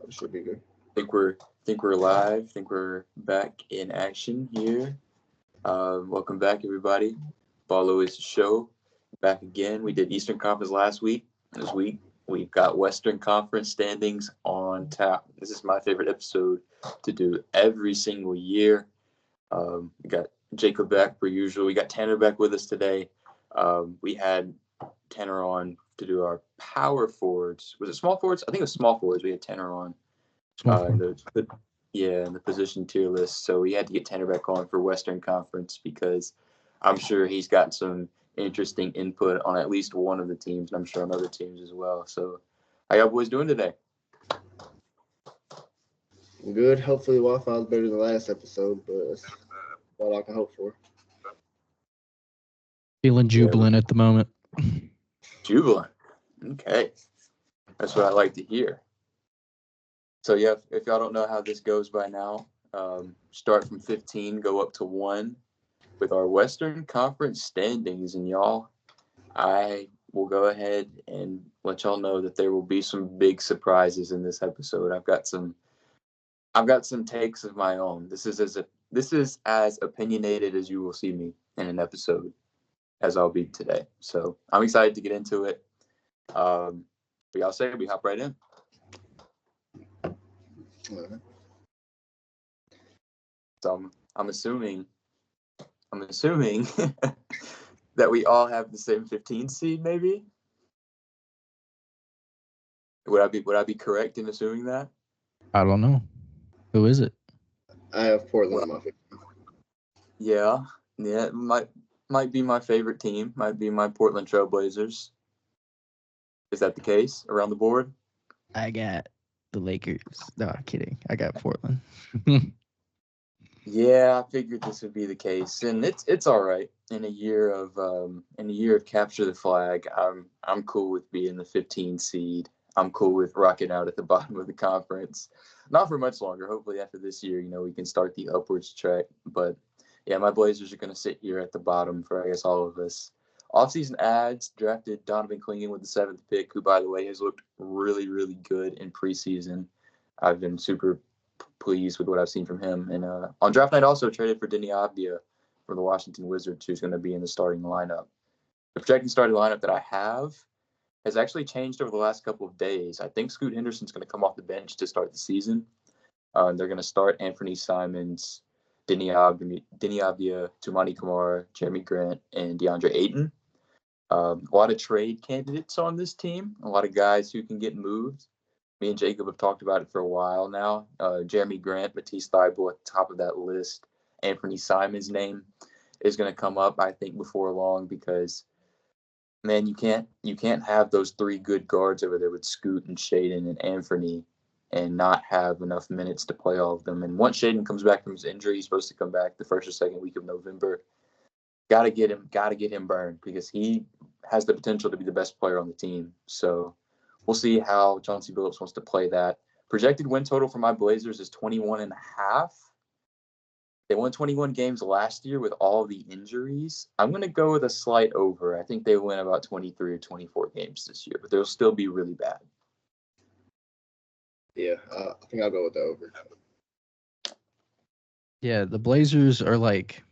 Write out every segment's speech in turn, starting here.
It should be good. Think we're live. Think we're back in action here. Welcome back, everybody. Follow is the show. Back again. We did Eastern Conference last week. This week we've got Western Conference standings on tap. This is my favorite episode to do every single year. We got Jacob back per usual. We got Tanner back with us today. We had Tanner on to do our power forwards. Was it small forwards? I think it was small forwards. We had Tanner on. In the position tier list. So we had to get Tanner back on for Western Conference because I'm sure he's got some interesting input on at least one of the teams, and I'm sure on other teams as well. So how y'all boys doing today? Good. Hopefully Wi-Fi is better than the last episode, but that's all I can hope for. Feeling jubilant at the moment. Jubilant. Okay. That's what I like to hear. So, yeah, if y'all don't know how this goes by now, start from 15, go up to 1 with our Western Conference standings. And, y'all, I will go ahead and let y'all know that there will be some big surprises in this episode. I've got some takes of my own. This is as opinionated as you will see me in an episode as I'll be today. So I'm excited to get into it. But y'all say we hop right in. So I'm assuming that we all have the same 15 seed, maybe. Would I be correct in assuming that? I don't know. Who is it? I have Portland on my 15. Yeah, it might be my favorite team. Might be my Portland Trailblazers. Is that the case around the board? I got the Lakers. No, I'm kidding. I got Portland. Yeah, I figured this would be the case, and it's all right. In a year of capture the flag, I'm cool with being the 15 seed. I'm cool with rocking out at the bottom of the conference. Not for much longer. Hopefully, after this year, we can start the upwards track. But yeah, my Blazers are going to sit here at the bottom for I guess all of us. Offseason ads drafted Donovan Clingan with the 7th pick, who, by the way, has looked really, really good in preseason. I've been super pleased with what I've seen from him. And on draft night, also traded for Deni Avdija from the Washington Wizards, who's going to be in the starting lineup. The projected starting lineup that I have has actually changed over the last couple of days. I think Scoot Henderson's going to come off the bench to start the season. They're going to start Anthony Simons, Deni Avdija, Toumani Camara, Jeremy Grant, and DeAndre Ayton. A lot of trade candidates on this team, a lot of guys who can get moved. Me and Jacob have talked about it for a while now. Jeremy Grant, Matisse Thybulle at the top of that list. Anthony Simons' name is going to come up, I think, before long because, man, you can't have those 3 good guards over there with Scoot and Shaedon and Anthony and not have enough minutes to play all of them. And once Shaedon comes back from his injury, he's supposed to come back the first or second week of November. Got to get him burned because he has the potential to be the best player on the team. So we'll see how Chauncey Billups wants to play that. Projected win total for my Blazers is 21.5. They won 21 games last year with all the injuries. I'm going to go with a slight over. I think they win about 23 or 24 games this year, but they'll still be really bad. Yeah, I think I'll go with the over. Yeah, the Blazers are like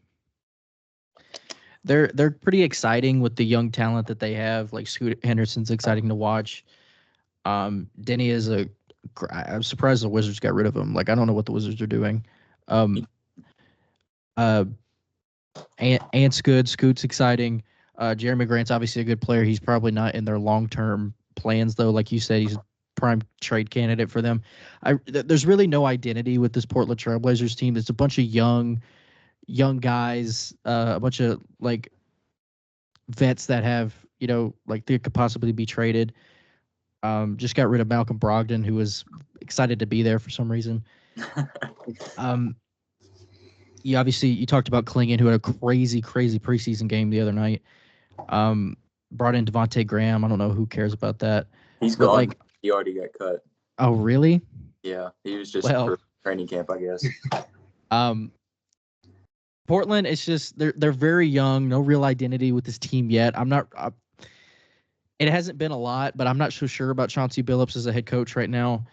they're pretty exciting with the young talent that they have. Like Scoot Henderson's exciting to watch. Deni is I'm surprised the Wizards got rid of him. Like I don't know what the Wizards are doing. Ant's good. Scoot's exciting. Jeremy Grant's obviously a good player. He's probably not in their long-term plans, though. Like you said, he's a prime trade candidate for them. There's really no identity with this Portland Trailblazers team. It's a bunch of young guys, a bunch of, like, vets that have, like, they could possibly be traded. Just got rid of Malcolm Brogdon, who was excited to be there for some reason. You talked about Clingan, who had a crazy preseason game the other night. Brought in Devontae Graham. I don't know who cares about that. He's gone. Like, he already got cut. Oh, really? Yeah, he was just for training camp, I guess. Portland, it's just they're very young, no real identity with this team yet. It hasn't been a lot, but I'm not so sure about Chauncey Billups as a head coach right now.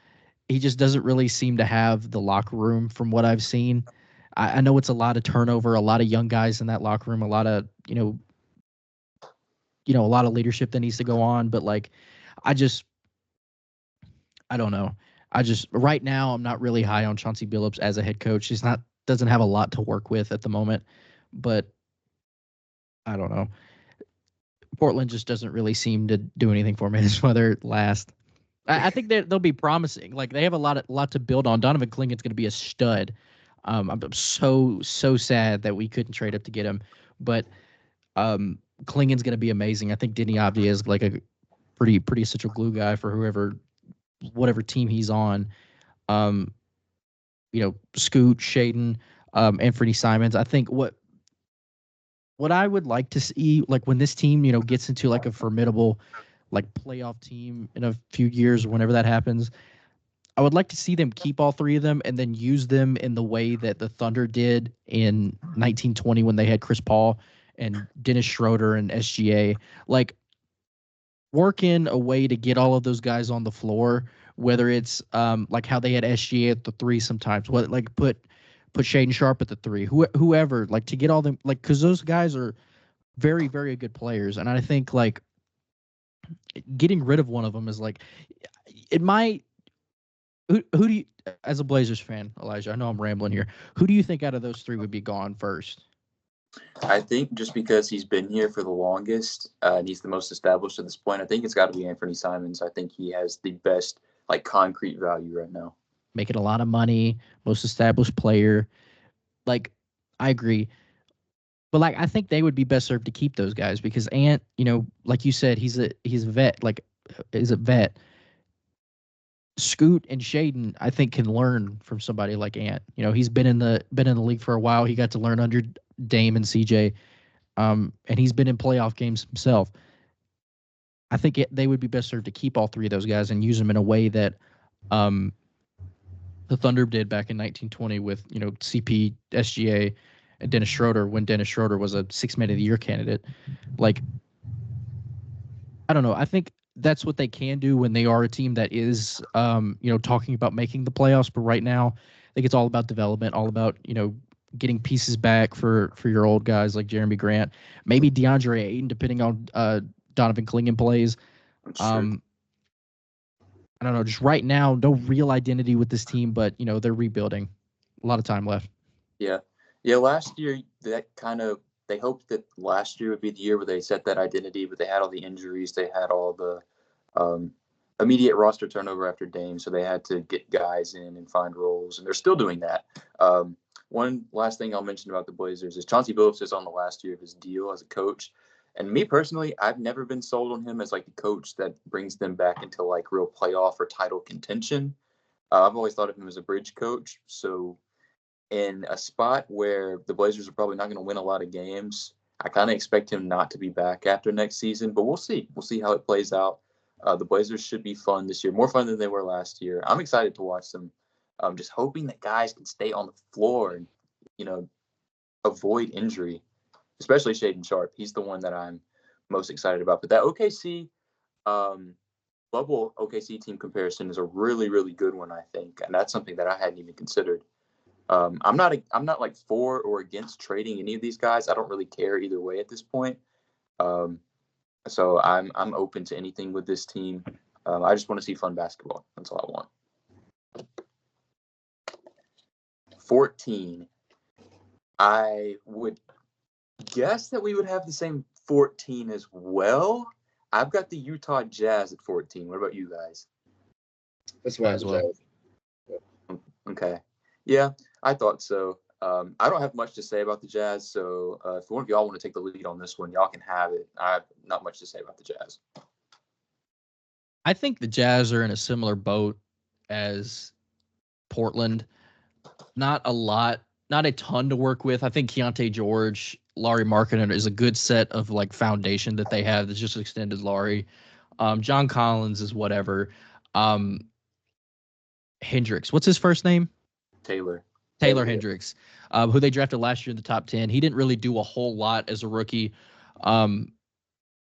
he just doesn't really seem to have the locker room from what I've seen. I know it's a lot of turnover, a lot of young guys in that locker room, a lot of a lot of leadership that needs to go on. But like, I don't know. Right now I'm not really high on Chauncey Billups as a head coach. He's not doesn't have a lot to work with at the moment, but I don't know. Portland just doesn't really seem to do anything for me. That's why they're last. I think they'll be promising. Like they have a lot to build on. Donovan Clingan's going to be a stud. I'm so sad that we couldn't trade up to get him, but Clingan's going to be amazing. I think Denny Avdia is like a pretty essential glue guy for whatever team he's on. Scoot, Shaden, Anthony Simons. I think what I would like to see, like when this team, gets into like a formidable, like playoff team in a few years, whenever that happens, I would like to see them keep all three of them and then use them in the way that the Thunder did in 1920 when they had Chris Paul and Dennis Schroeder and SGA. Like work in a way to get all of those guys on the floor, whether it's like how they had SGA at the three sometimes, what like put Shaden Sharp at the three, whoever, like to get all them, like, because those guys are very, very good players. And I think like getting rid of one of them is like, it might, who do you, as a Blazers fan, Elijah, I know I'm rambling here, who do you think out of those three would be gone first? I think just because he's been here for the longest and he's the most established at this point, I think it's got to be Anthony Simons. I think he has the best like concrete value right now. Making a lot of money, most established player. Like, I agree. But like I think they would be best served to keep those guys because Ant, like you said, he's a vet, like is a vet. Scoot and Shaden, I think, can learn from somebody like Ant. He's been in the league for a while. He got to learn under Dame and CJ, and he's been in playoff games himself. I think they would be best served to keep all three of those guys and use them in a way that the Thunder did back in 1920 with CP, SGA, and Dennis Schroeder when Dennis Schroeder was a Six-Man of the Year candidate. Like, I don't know. I think that's what they can do when they are a team that is, talking about making the playoffs. But right now, I think it's all about development, all about, getting pieces back for your old guys like Jeremy Grant, maybe DeAndre Ayton, depending on Donovan Clingan plays. I don't know. Just right now, no real identity with this team, but, they're rebuilding. A lot of time left. Yeah. Last year, they hoped that last year would be the year where they set that identity, but they had all the injuries. They had all the immediate roster turnover after Dame, so they had to get guys in and find roles, and they're still doing that. One last thing I'll mention about the Blazers is Chauncey Billups is on the last year of his deal as a coach. And me personally, I've never been sold on him as like the coach that brings them back into like real playoff or title contention. I've always thought of him as a bridge coach. So in a spot where the Blazers are probably not going to win a lot of games, I kind of expect him not to be back after next season, but we'll see. We'll see how it plays out. The Blazers should be fun this year, more fun than they were last year. I'm excited to watch them. I'm just hoping that guys can stay on the floor and, avoid injury, especially Shaden Sharp. He's the one that I'm most excited about. But that OKC bubble OKC team comparison is a really, really good one, I think. And that's something that I hadn't even considered. I'm not like for or against trading any of these guys. I don't really care either way at this point. So I'm open to anything with this team. I just want to see fun basketball. That's all I want. 14. I would guess that we would have the same 14 as well. I've got the Utah Jazz at 14. What about you guys? That's why as well. Okay. Yeah, I thought so. I don't have much to say about the Jazz, so if one of y'all want to take the lead on this one, y'all can have it. I have not much to say about the Jazz. I think the Jazz are in a similar boat as Portland. Not a ton to work with. I think Keontae George, Laurie Markkinen is a good set of like foundation that they have that's just extended Laurie. John Collins is whatever. Hendricks, what's his first name? Taylor Hendricks, who they drafted last year in the top 10. He didn't really do a whole lot as a rookie. But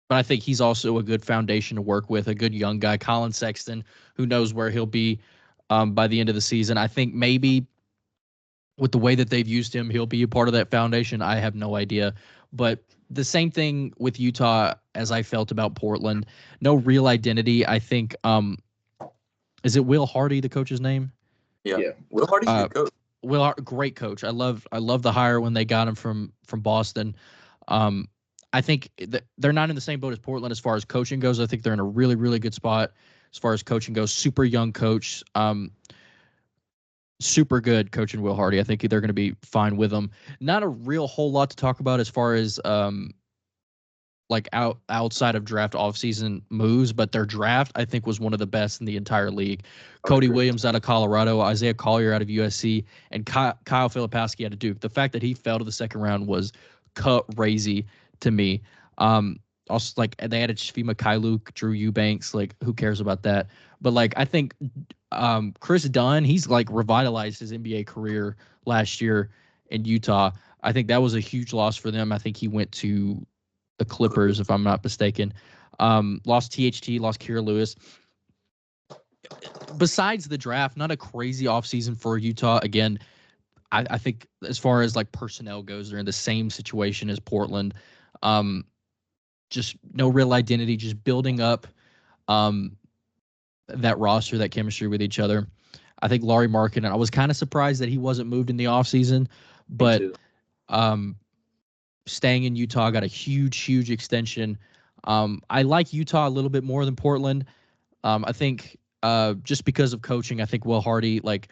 I think he's also a good foundation to work with, a good young guy. Colin Sexton, who knows where he'll be by the end of the season. I think maybe with the way that they've used him, he'll be a part of that foundation. I have no idea. But the same thing with Utah as I felt about Portland. No real identity. I think is it Will Hardy, the coach's name? Yeah. Will Hardy's a good coach. Great coach. I love the hire when they got him from Boston. I think they're not in the same boat as Portland as far as coaching goes. I think they're in a really, really good spot as far as coaching goes. Super young coach. Super good coaching Will Hardy. I think they're going to be fine with him. Not a real whole lot to talk about as far as like outside of draft offseason moves, but their draft I think was one of the best in the entire league. Cody Williams out of Colorado, Isaiah Collier out of USC, and Kyle Filipowski out of Duke. The fact that he fell to the second round was crazy to me. Also, like they added Shvi Mikhailuk, Drew Eubanks. Like, who cares about that? But like, I think Chris Dunn, he's like revitalized his NBA career last year in Utah. I think that was a huge loss for them. I think he went to the Clippers, if I'm not mistaken. Lost THT, lost Kira Lewis. Besides the draft, not a crazy offseason for Utah. Again, I think as far as like personnel goes, they're in the same situation as Portland. Just no real identity, just building up that roster, that chemistry with each other. I think Lauri Markkanen, I was kind of surprised that he wasn't moved in the offseason, but staying in Utah, got a huge extension. I like Utah a little bit more than Portland. I think just because of coaching, I think Will Hardy, like,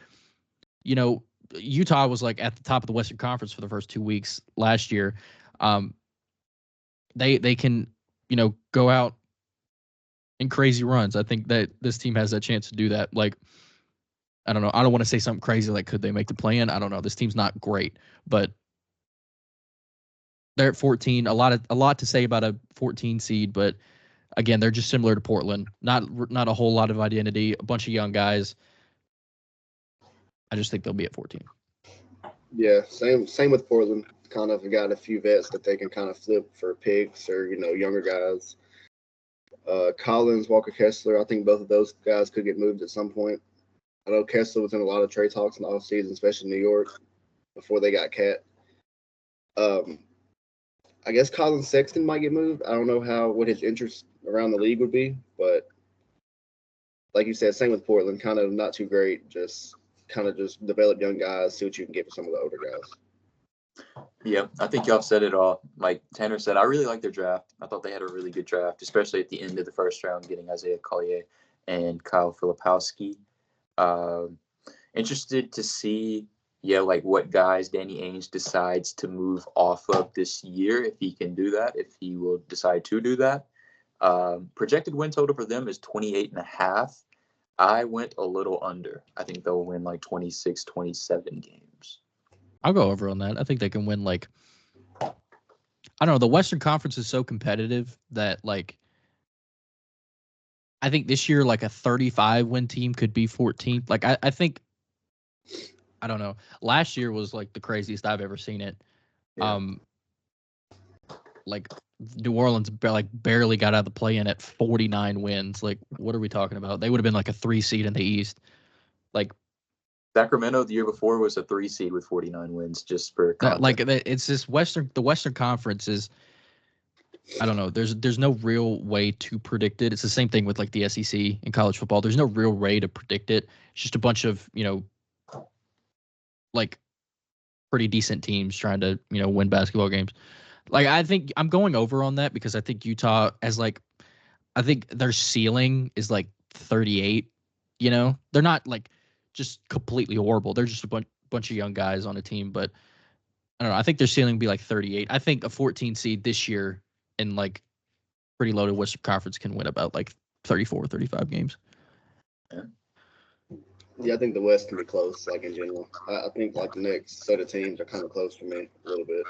you know, Utah was like at the top of the Western Conference for the first 2 weeks last year. They can, you know, go out in crazy runs. I think that this team has that chance to do that. Like, I don't know. I don't want to say something crazy like could they make the play-in? I don't know. This team's not great, but they're at 14. A lot to say about a 14 seed, but again, they're just similar to Portland. Not a whole lot of identity. A bunch of young guys. I just think they'll be at 14. Yeah, same with Portland. Kind of got a few vets that they can kind of flip for picks or, you know, younger guys. Collins, Walker Kessler, I think both of those guys could get moved at some point. I know Kessler was in a lot of trade talks in the offseason, especially in New York, before they got cat. I guess Colin Sexton might get moved. I don't know what his interest around the league would be, but like you said, same with Portland, kind of not too great. Just develop young guys, see what you can get for some of the older guys. Yeah, I think y'all said it all. Like Tanner said, I really like their draft. I thought they had a really good draft, especially at the end of the first round, getting Isaiah Collier and Kyle Filipowski. Interested to see, like what guys Danny Ainge decides to move off of this year, if he can do that, if he will decide to do that. Projected win total for them is 28.5. I went a little under. I think they'll win like 26, 27 games. I'll go over on that. I think they can win like, I don't know. The Western Conference is so competitive that like, I think this year like a 35 win team could be 14th. Like I think, I don't know. Last year was like the craziest I've ever seen it. Yeah. Like New Orleans barely got out of the play-in at 49 wins. Like, what are we talking about? They would have been like a 3 seed in the East. Like Sacramento the year before was a 3 seed with 49 wins, just for context. Like it's this the Western Conference is, I don't know. There's no real way to predict it. It's the same thing with like the SEC in college football. There's no real way to predict it. It's just a bunch of, you know, like pretty decent teams trying to, you know, win basketball games. Like, I think I'm going over on that because I think Utah I think their ceiling is like 38. You know, they're not like just completely horrible. They're just a bunch of young guys on a team. But I don't know. I think their ceiling would be like 38. I think a 14 seed this year in like pretty loaded Western Conference can win about like 34, 35 games. Yeah, I think the West can be close, like in general. I think like the next set of teams are kind of close for me a little bit.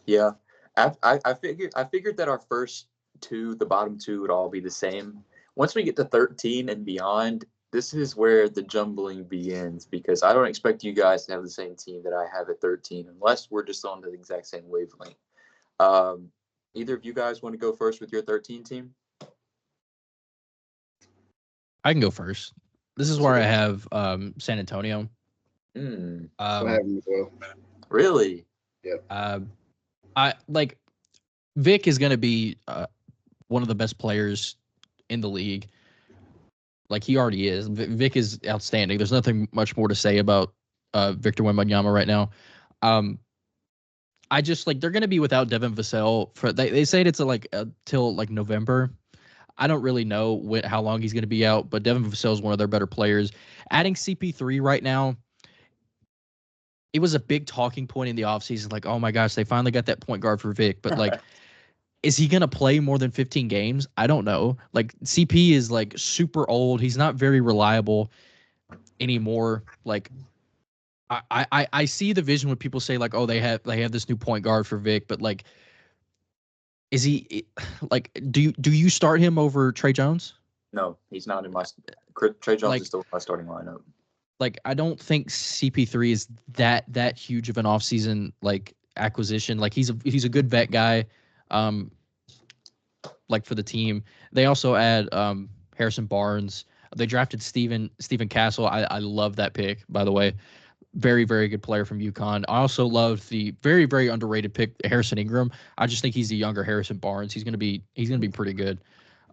Yeah, I figured that our first two, the bottom two, would all be the same. Once we get to 13 and beyond, this is where the jumbling begins, because I don't expect you guys to have the same team that I have at 13 unless we're just on the exact same wavelength. Either of you guys want to go first with your 13 team? I can go first. This is where I have San Antonio. Mm, So I have him as well. really? I like Vic is going to be one of the best players in the league. Like he already is. Vic is outstanding. There's nothing much more to say about Victor Wembanyama right now. I just like they're going to be without Devin Vassell for they say it's till like November. I don't really know how long he's going to be out, but Devin Vassell is one of their better players. Adding CP3 right now, it was a big talking point in the offseason. Like, oh my gosh, they finally got that point guard for Vic. But like, is he going to play more than 15 games? I don't know. Like, CP is like super old. He's not very reliable anymore. Like, I see the vision when people say like, oh, they have this new point guard for Vic, but like, is he like, do you start him over Trey Jones? No, he's not in my. Trey Jones Like, is still in my starting lineup. Like, I don't think CP3 is that huge of an offseason like acquisition. Like he's a good vet guy, like for the team. They also add Harrison Barnes. They drafted Steven Castle. I love that pick, by the way. Very, very good player from UConn. I also love the very, very underrated pick, Harrison Ingram. I just think he's the younger Harrison Barnes. He's gonna be pretty good.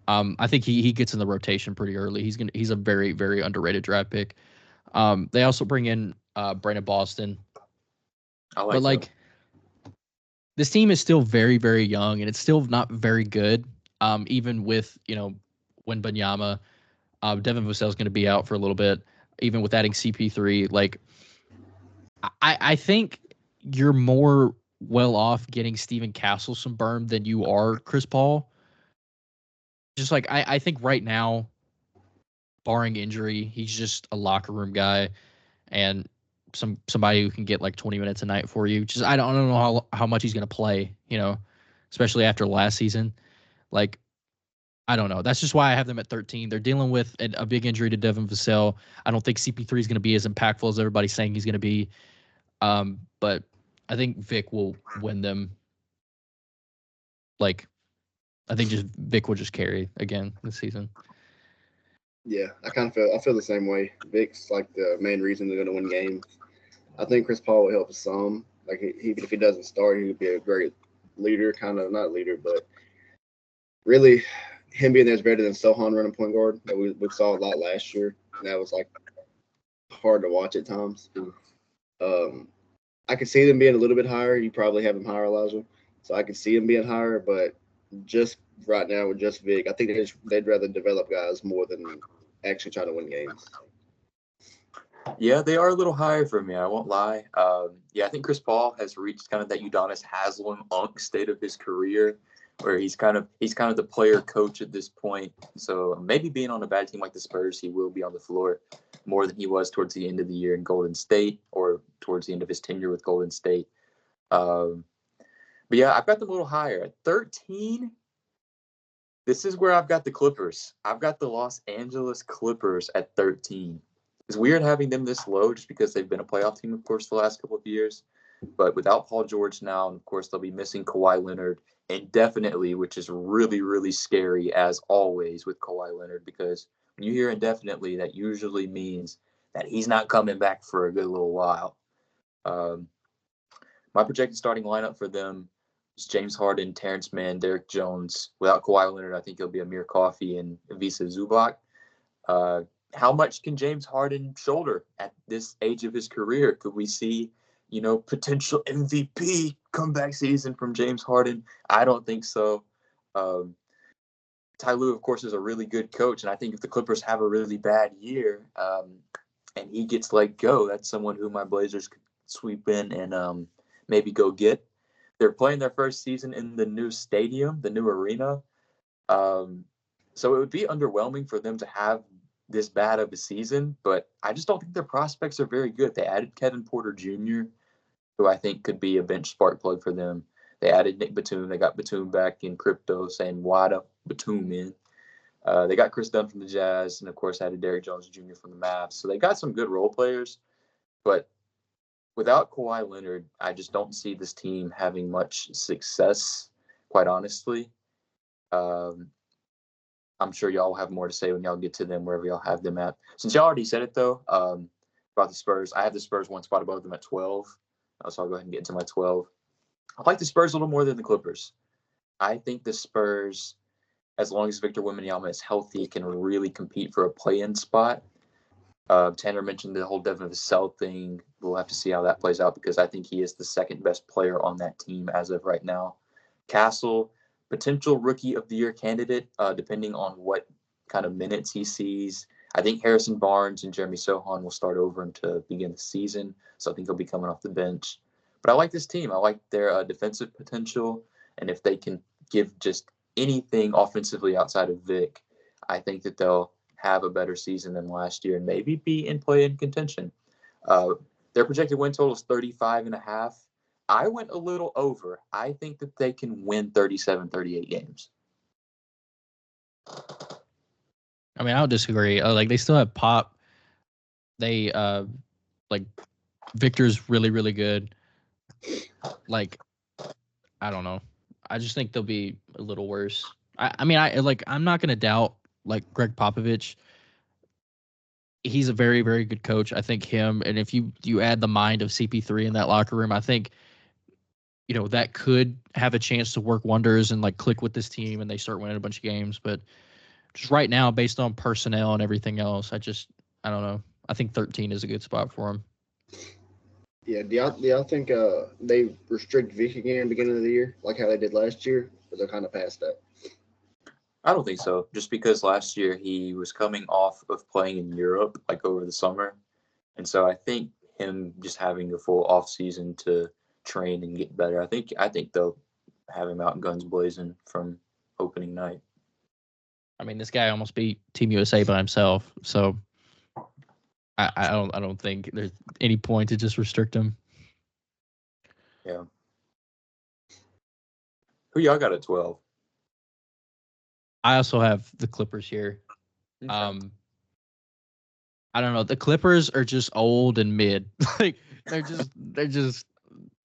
I think he gets in the rotation pretty early. He's a very, very underrated draft pick. They also bring in Brandon Boston. But like this team is still very, very young and it's still not very good. Even with, Wembanyama, Devin Vassell is going to be out for a little bit, even with adding CP3. Like I think you're more well off getting Steven Castle some berm than you are Chris Paul. Just like I think right now, barring injury, he's just a locker room guy and somebody who can get like 20 minutes a night for you. Just I don't know how much he's going to play, especially after last season. Like I don't know. That's just why I have them at 13. They're dealing with a big injury to Devin Vassell. I don't think CP3 is going to be as impactful as everybody's saying he's going to be. But I think Vic will win them. Like I think just Vic will just carry again this season. Yeah, I feel the same way. Vic's like the main reason they're going to win games. I think Chris Paul will help some. Like even if he doesn't start, he would be a great leader, kind of not leader, but really him being there is better than Sohan running point guard that we saw a lot last year. And that was like hard to watch at times. I could see them being a little bit higher. You probably have them higher, Elijah. So I could see them being higher, but just right now with just Vic, I think they'd rather develop guys more than actually try to win games. Yeah, they are a little higher for me. I won't lie. I think Chris Paul has reached kind of that Udonis Haslem state of his career, where he's kind of the player coach at this point. So maybe being on a bad team like the Spurs, he will be on the floor more than he was towards the end of the year in Golden State or towards the end of his tenure with Golden State. But yeah, I've got them a little higher at 13. This is where I've got the Clippers. I've got the Los Angeles Clippers at 13. It's weird having them this low just because they've been a playoff team, of course, the last couple of years. But without Paul George now, and of course, they'll be missing Kawhi Leonard indefinitely, which is really, really scary, as always, with Kawhi Leonard, because when you hear indefinitely, that usually means that he's not coming back for a good little while. My projected starting lineup for them is James Harden, Terrence Mann, Derek Jones. Without Kawhi Leonard, I think it'll be Amir Coffey and Ivica Zubac. How much can James Harden shoulder at this age of his career? Could we see, potential MVP comeback season from James Harden? I don't think so. Ty Lue, of course, is a really good coach, and I think if the Clippers have a really bad year and he gets let go, that's someone who my Blazers could sweep in and maybe go get. They're playing their first season in the new stadium, the new arena. So it would be underwhelming for them to have this bad of a season, but I just don't think their prospects are very good. They added Kevin Porter Jr., who I think could be a bench spark plug for them. They added Nick Batum. They got Batum back in crypto, saying why the Batum in. They got Chris Dunn from the Jazz, and of course added Derrick Jones Jr. from the Mavs. So they got some good role players, but without Kawhi Leonard, I just don't see this team having much success, quite honestly. I'm sure y'all will have more to say when y'all get to them, wherever y'all have them at. Since y'all already said it, though, about the Spurs, I have the Spurs one spot above them at 12. So I'll go ahead and get into my 12. I like the Spurs a little more than the Clippers. I think the Spurs, as long as Victor Wembanyama is healthy, can really compete for a play-in spot. Tanner mentioned the whole Devin Vassell thing. We'll have to see how that plays out because I think he is the second best player on that team as of right now. Castle, potential rookie of the year candidate, depending on what kind of minutes he sees. I think Harrison Barnes and Jeremy Sohan will start over him to begin the season, so I think he'll be coming off the bench. But I like this team. I like their defensive potential, and if they can give just anything offensively outside of Vic, I think that they'll have a better season than last year and maybe be in play-in contention. Their projected win total is 35.5. I went a little over. I think that they can win 37, 38 games. I mean, I don't disagree. Like they still have Pop. They like Victor's really, really good. Like, I don't know. I just think they'll be a little worse. I'm not gonna doubt like Greg Popovich. He's a very, very good coach. I think him, and if you add the mind of CP3 in that locker room, I think that could have a chance to work wonders and like click with this team, and they start winning a bunch of games. But just right now, based on personnel and everything else, I don't know. I think 13 is a good spot for him. Yeah, do y'all think they restrict Vic again beginning of the year, like how they did last year? Or they're kind of past that? I don't think so. Just because last year he was coming off of playing in Europe, like over the summer. And so I think him just having a full off season to train and get better, I think they'll have him out guns blazing from opening night. I mean, this guy almost beat Team USA by himself, so I don't think there's any point to just restrict him. Yeah. Who y'all got at 12? I also have the Clippers here. Okay. I don't know. The Clippers are just old and mid. Like they're just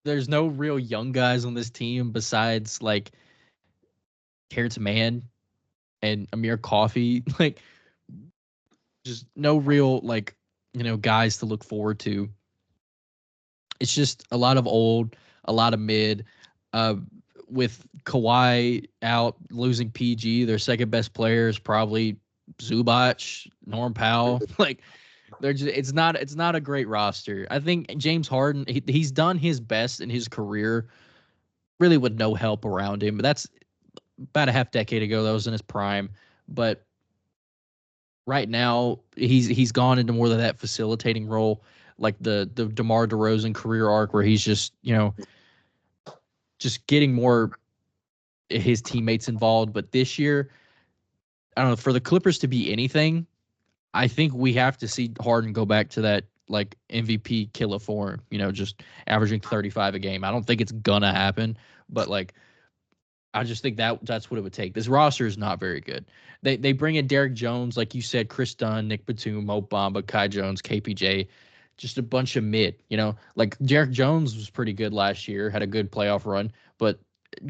there's no real young guys on this team besides like Terrence Mann and Amir Coffey. Like just no real like guys to look forward to. It's just a lot of old, a lot of mid. With Kawhi out, losing PG, their second best player is probably Zubac, Norm Powell. Like they're just it's not a great roster. I think James Harden, he's done his best in his career, really with no help around him. But that's about a half decade ago. That was in his prime. But right now, he's gone into more of that facilitating role, like the DeMar DeRozan career arc, where he's just just getting more his teammates involved. But this year, I don't know, for the Clippers to be anything, I think we have to see Harden go back to that like MVP killer form, just averaging 35 a game. I don't think it's gonna happen, but like I just think that's what it would take. This roster is not very good. They bring in Derek Jones, like you said, Chris Dunn, Nick Batum, Mo Bamba, Kai Jones, KPJ, just a bunch of mid. Like Derek Jones was pretty good last year, had a good playoff run, but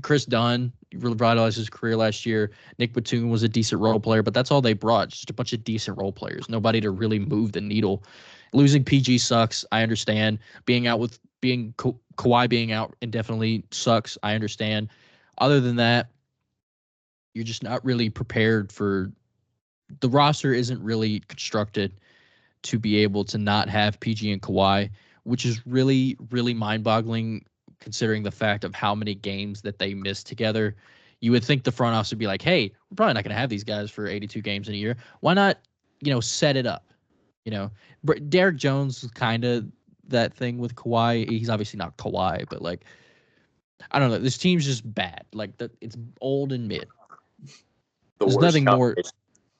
Chris Dunn revitalized his career last year. Nick Batum was a decent role player, but that's all they brought. Just a bunch of decent role players. Nobody to really move the needle. Losing PG sucks. I understand. Kawhi being out indefinitely sucks. I understand. Other than that, you're just not really prepared for the roster isn't really constructed to be able to not have PG and Kawhi, which is really, really mind-boggling considering the fact of how many games that they missed together. You would think the front office would be like, hey, we're probably not going to have these guys for 82 games in a year. Why not, set it up? Derek Jones is kind of that thing with Kawhi. He's obviously not Kawhi, but like, I don't know. This team's just bad. Like it's old and mid. There's nothing more.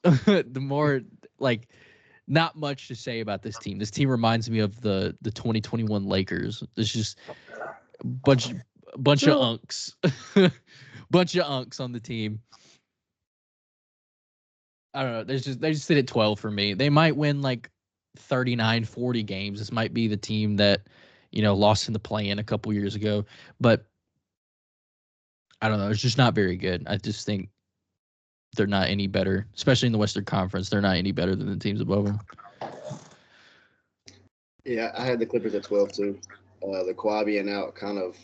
The more like, not much to say about this team. This team reminds me of the 2021 Lakers. There's just a bunch of unks, bunch of unks on the team. I don't know. They just sit at 12 for me. They might win like 39, 40 games. This might be the team that lost in the play-in a couple years ago, but I don't know. It's just not very good. I just think they're not any better, especially in the Western Conference. They're not any better than the teams above them. Yeah, I had the Clippers at 12 too. The Kawhi being out kind of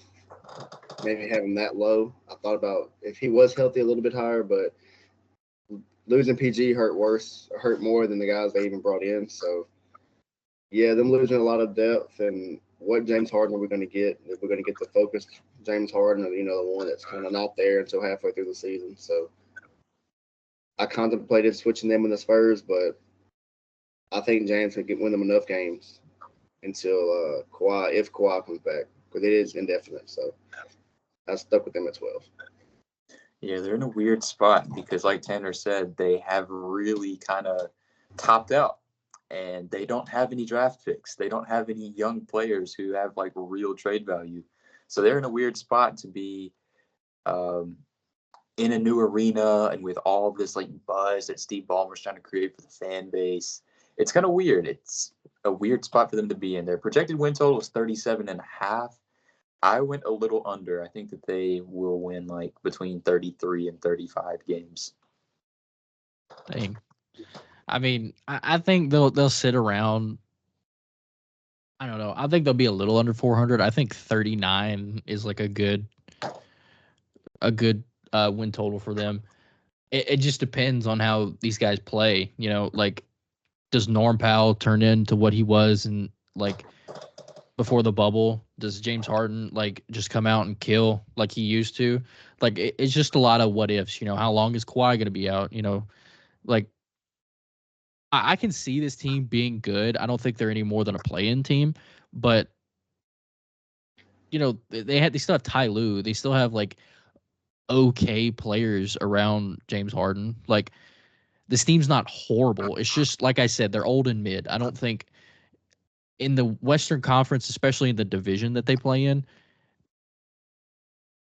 maybe having that low. I thought about if he was healthy a little bit higher, but losing PG hurt more than the guys they even brought in. So yeah, them losing a lot of depth and what James Harden are we going to get? If we're going to get the focused James Harden, or, the one that's kind of not there until halfway through the season. So I contemplated switching them in the Spurs, but I think James can win them enough games until Kawhi, if Kawhi comes back, because it is indefinite. So I stuck with them at 12. Yeah, they're in a weird spot because, like Tanner said, they have really kind of topped out, and they don't have any draft picks. They don't have any young players who have like real trade value. So they're in a weird spot to be in a new arena and with all this like buzz that Steve Ballmer's trying to create for the fan base. It's kind of weird. It's a weird spot for them to be in. Their projected win total is 37.5. I went a little under. I think that they will win like between 33 and 35 games. Dang. I mean, I think they'll sit around. I don't know. I think they'll be a little under 400. I think 39 is like a good win total for them. It just depends on how these guys play. Like, does Norm Powell turn into what he was and like before the bubble? Does James Harden like just come out and kill like he used to? Like it's just a lot of what ifs. How long is Kawhi going to be out? Like I can see this team being good. I don't think they're any more than a play-in team, but they still have Ty Lue. They still have like okay players around James Harden. Like this team's not horrible. It's just like I said, they're old and mid. I don't think in the Western Conference, especially in the division that they play in,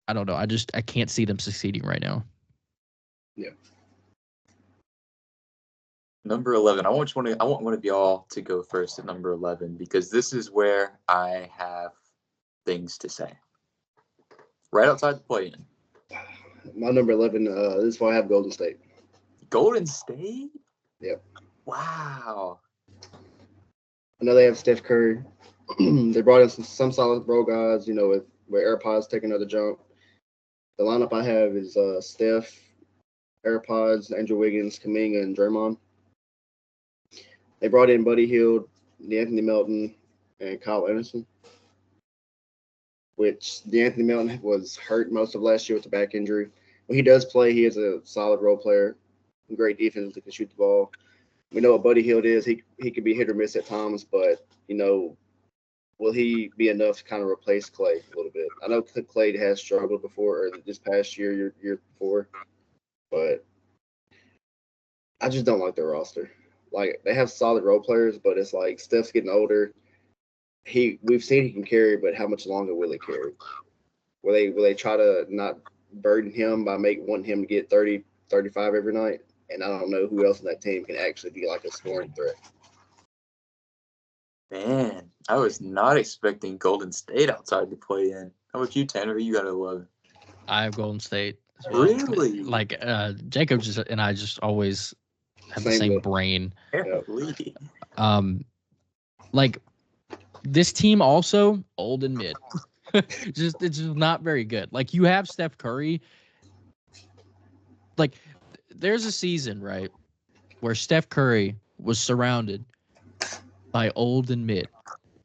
I don't know. I can't see them succeeding right now. Yeah. Number 11. I want one of y'all to go first at number 11 because this is where I have things to say. Right outside the play-in. My number 11, this is why I have Golden State. Golden State? Yep. Wow. I know they have Steph Curry. They brought in some solid role guys, with where AirPods take another jump. The lineup I have is Steph, AirPods, Andrew Wiggins, Kuminga, and Draymond. They brought in Buddy Hield, D'Anthony Melton, and Kyle Anderson, which D'Anthony Melton was hurt most of last year with a back injury. When he does play, he is a solid role player, great defense, he can shoot the ball. We know what Buddy Hield is. He can be hit or miss at times, but, will he be enough to kind of replace Clay a little bit? I know Clay has struggled before, or this past year before, but I just don't like their roster. Like, they have solid role players, but it's like Steph's getting older. We've seen he can carry, but how much longer will he carry? Will they try to not burden him by wanting him to get 30, 35 every night? And I don't know who else in that team can actually be like a scoring threat. Man, I was not expecting Golden State outside to play in. How about you, Tanner? You got 11. I have Golden State as well. Really? Like Jacob and I just always have the same brain. Apparently. Like this team also old and mid. It's just not very good. Like you have Steph Curry. Like there's a season, right, where Steph Curry was surrounded by old and mid.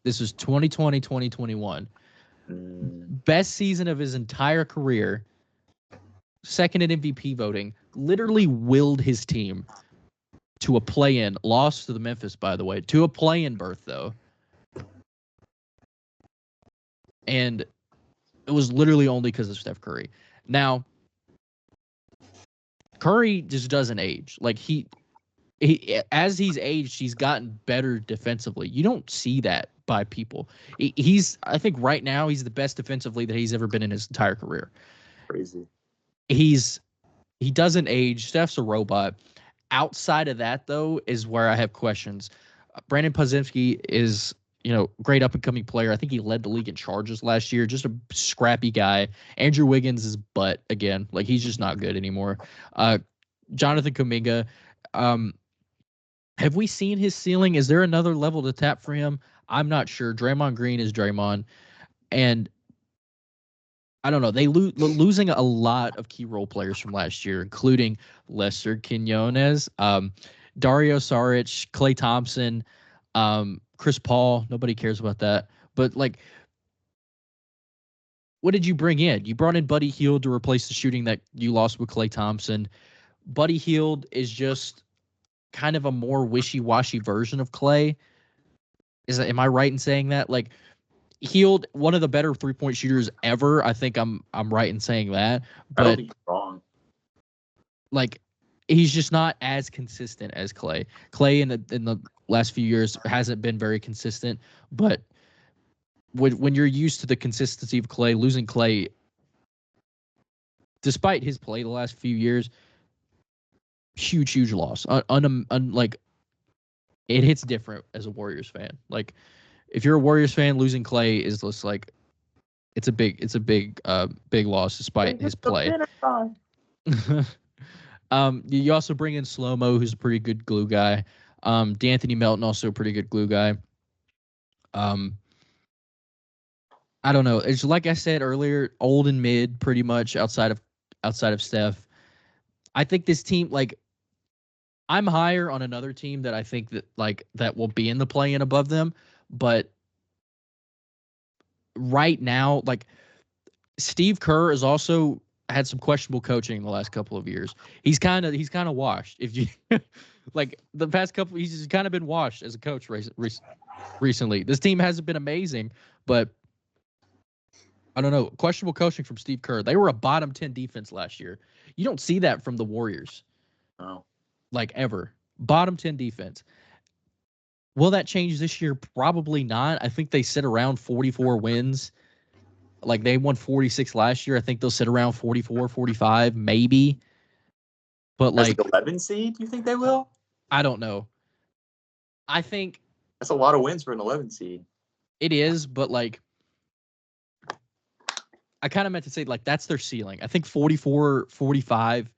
This was 2020, 2021. Best season of his entire career. Second in MVP voting. Literally willed his team to a play-in. Lost to the Memphis, by the way. To a play-in berth, though. And it was literally only because of Steph Curry. Now, Curry just doesn't age. Like he as he's aged, he's gotten better defensively. You don't see that by people. I think right now he's the best defensively that he's ever been in his entire career. Crazy. He doesn't age. Steph's a robot. Outside of that, though, is where I have questions. Brandon Podziemski is, great up-and-coming player. I think he led the league in charges last year. Just a scrappy guy. Andrew Wiggins is butt again. Like, he's just not good anymore. Jonathan Kuminga. Have we seen his ceiling? Is there another level to tap for him? I'm not sure. Draymond Green is Draymond, and I don't know. They losing a lot of key role players from last year, including Lester Quinones, Dario Saric, Klay Thompson, Chris Paul. Nobody cares about that. But like, what did you bring in? You brought in Buddy Hield to replace the shooting that you lost with Klay Thompson. Buddy Hield is just kind of a more wishy-washy version of Klay. Am I right in saying that? Like, Hield, one of the better 3-point shooters ever. I think I'm right in saying that. I don't But think you're wrong. like, he's just not as consistent as Klay. Klay in the last few years hasn't been very consistent. But when you're used to the consistency of Klay, losing Klay, despite his play the last few years, huge loss. Like, it hits different as a Warriors fan. Like, if you're a Warriors fan, losing Klay is just like it's a big loss despite his play. You also bring in Slow-Mo, who's a pretty good glue guy. D'Anthony Melton, also a pretty good glue guy. I don't know. It's like I said earlier, old and mid, pretty much outside of Steph. I think this team, like, I'm higher on another team that I think that will be in the play-in above them, but right now, like, Steve Kerr has also had some questionable coaching in the last couple of years. He's kind of washed. If you like the past couple, he's kind of been washed as a coach recently. This team hasn't been amazing, but I don't know. Questionable coaching from Steve Kerr. They were a bottom 10 defense last year. You don't see that from the Warriors. Oh. Like, ever. Bottom 10 defense. Will that change this year? Probably not. I think they sit around 44 wins. Like, they won 46 last year. I think they'll sit around 44, 45, maybe. But, like, as the 11 seed, you think they will? I don't know. I think that's a lot of wins for an 11 seed. It is, but, like, I kind of meant to say, like, that's their ceiling. I think 44, 45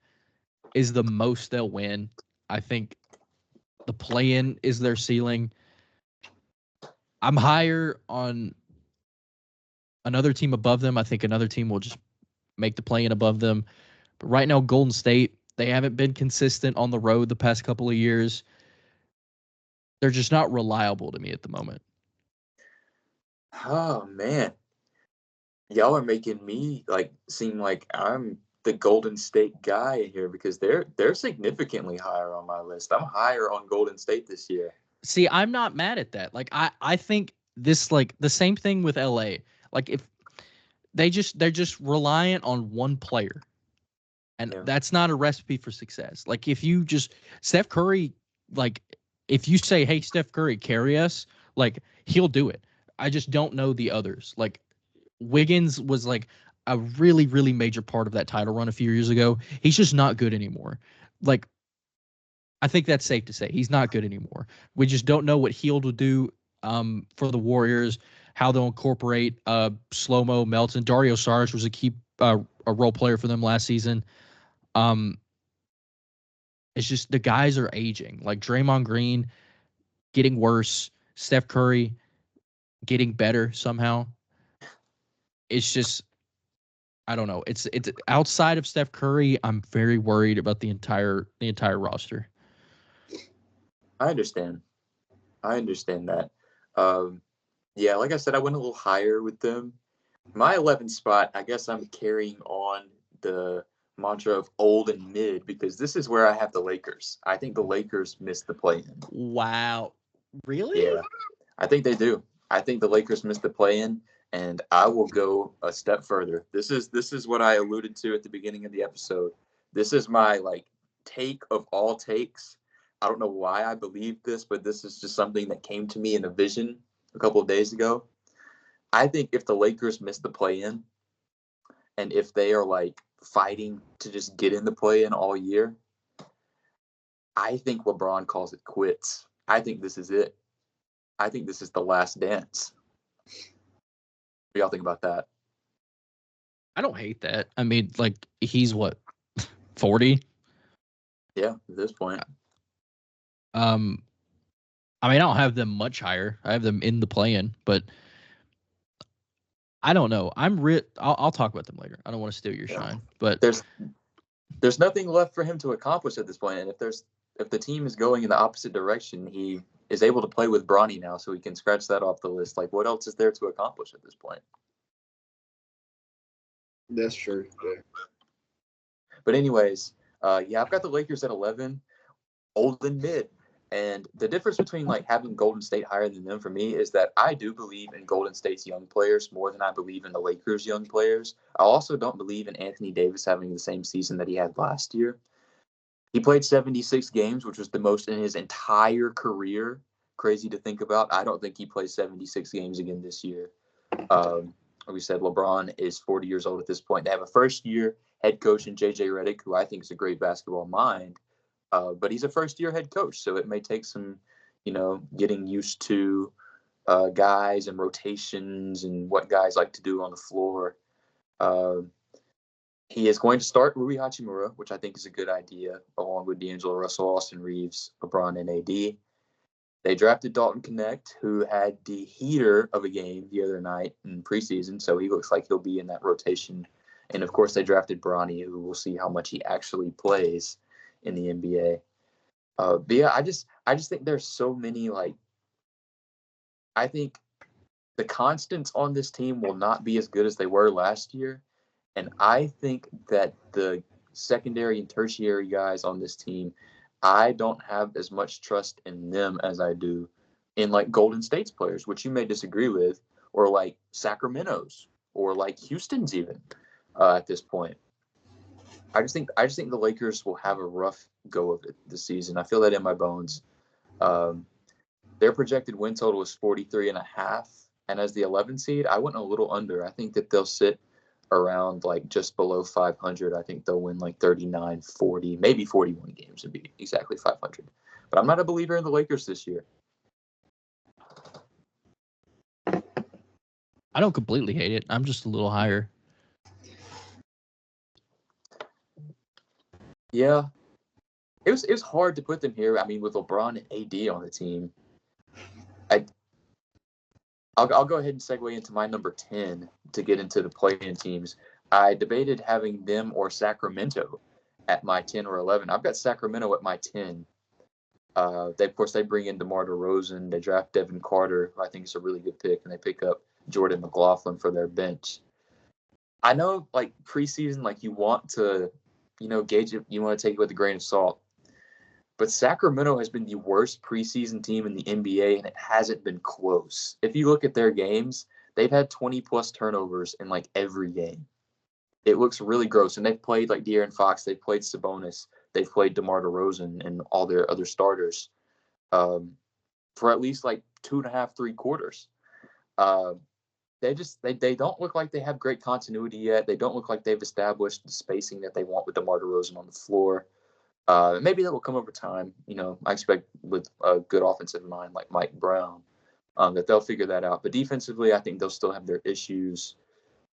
is the most they'll win. I think the play-in is their ceiling. I'm higher on another team above them. I think another team will just make the play-in above them. But right now, Golden State, they haven't been consistent on the road the past couple of years. They're just not reliable to me at the moment. Oh, man. Y'all are making me seem like I'm the Golden State guy here because they're significantly higher on my list. I'm higher on Golden State this year. See, I'm not mad at that. Like, I think this, like, the same thing with LA. Like, if they're just reliant on one player. And that's not a recipe for success. Like, if you just Steph Curry, like, if you say, "Hey, Steph Curry, carry us," like, he'll do it. I just don't know the others. Like, Wiggins was like a really, really major part of that title run a few years ago. He's just not good anymore. Like, I think that's safe to say. He's not good anymore. We just don't know what Hield will do for the Warriors, how they'll incorporate Slow-Mo, Melton. Dario Saric was a key a role player for them last season. It's just the guys are aging. Like, Draymond Green getting worse, Steph Curry getting better somehow. It's just, I don't know. It's outside of Steph Curry, I'm very worried about the entire roster. I understand that. Yeah, like I said, I went a little higher with them. My 11th spot, I guess I'm carrying on the mantra of old and mid because this is where I have the Lakers. I think the Lakers missed the play-in. Wow. Really? Yeah, I think they do. I think the Lakers missed the play-in, and I will go a step further. This is what I alluded to at the beginning of the episode. This is my take of all takes. I don't know why I believe this, but this is just something that came to me in a vision a couple of days ago. I think if the Lakers miss the play-in, and if they are fighting to just get in the play-in all year, I think LeBron calls it quits. I think this is it. I think this is the last dance. What do y'all think about that? I don't hate that. I mean, he's what, 40? Yeah, at this point. I mean, I don't have them much higher. I have them in the play-in, but I don't know. I'll talk about them later. I don't want to steal your shine, but there's nothing left for him to accomplish at this point. And if the team is going in the opposite direction, he is able to play with Bronny now, so he can scratch that off the list. Like, what else is there to accomplish at this point? That's true. Yeah. But anyways, yeah, I've got the Lakers at 11, old and mid. And the difference between like having Golden State higher than them for me is that I do believe in Golden State's young players more than I believe in the Lakers' young players. I also don't believe in Anthony Davis having the same season that he had last year. He played 76 games, which was the most in his entire career. Crazy to think about. I don't think he plays 76 games again this year. Like we said, LeBron is 40 years old at this point. They have a first-year head coach in J.J. Redick, who I think is a great basketball mind. But he's a first-year head coach, so it may take some, getting used to guys and rotations and what guys like to do on the floor. He is going to start Rui Hachimura, which I think is a good idea, along with D'Angelo Russell, Austin Reeves, LeBron, and AD. They drafted Dalton Connect, who had the heater of a game the other night in preseason, so he looks like he'll be in that rotation. And, of course, they drafted Bronny, who we'll see how much he actually plays in the NBA. But yeah, I just think there's so many, I think the constants on this team will not be as good as they were last year. And I think that the secondary and tertiary guys on this team, I don't have as much trust in them as I do in like Golden State's players, which you may disagree with, or like Sacramento's, or like Houston's even at this point. I just think the Lakers will have a rough go of it this season. I feel that in my bones. Their projected win total is 43.5, and as the 11 seed, I went a little under. I think that they'll sit around like just below 500. I think they'll win like 39, 40, maybe 41 games and be exactly 500. But I'm not a believer in the Lakers this year. I don't completely hate it. I'm just a little higher. Yeah. It was hard to put them here. I mean, with LeBron and AD on the team. I'll go ahead and segue into my number 10 to get into the play-in teams. I debated having them or Sacramento at my 10 or 11. I've got Sacramento at my 10. They bring in DeMar DeRozan. They draft Devin Carter, who I think is a really good pick, and they pick up Jordan McLaughlin for their bench. I know, like, preseason, like, you want to, gauge it. You want to take it with a grain of salt. But Sacramento has been the worst preseason team in the NBA, and it hasn't been close. If you look at their games, they've had 20-plus turnovers in, like, every game. It looks really gross. And they've played, like, De'Aaron Fox. They've played Sabonis. They've played DeMar DeRozan and all their other starters for at least, like, 2.5, 3 quarters. They don't look like they have great continuity yet. They don't look like they've established the spacing that they want with DeMar DeRozan on the floor. Maybe that will come over time. I expect with a good offensive mind like Mike Brown that they'll figure that out. But defensively, I think they'll still have their issues.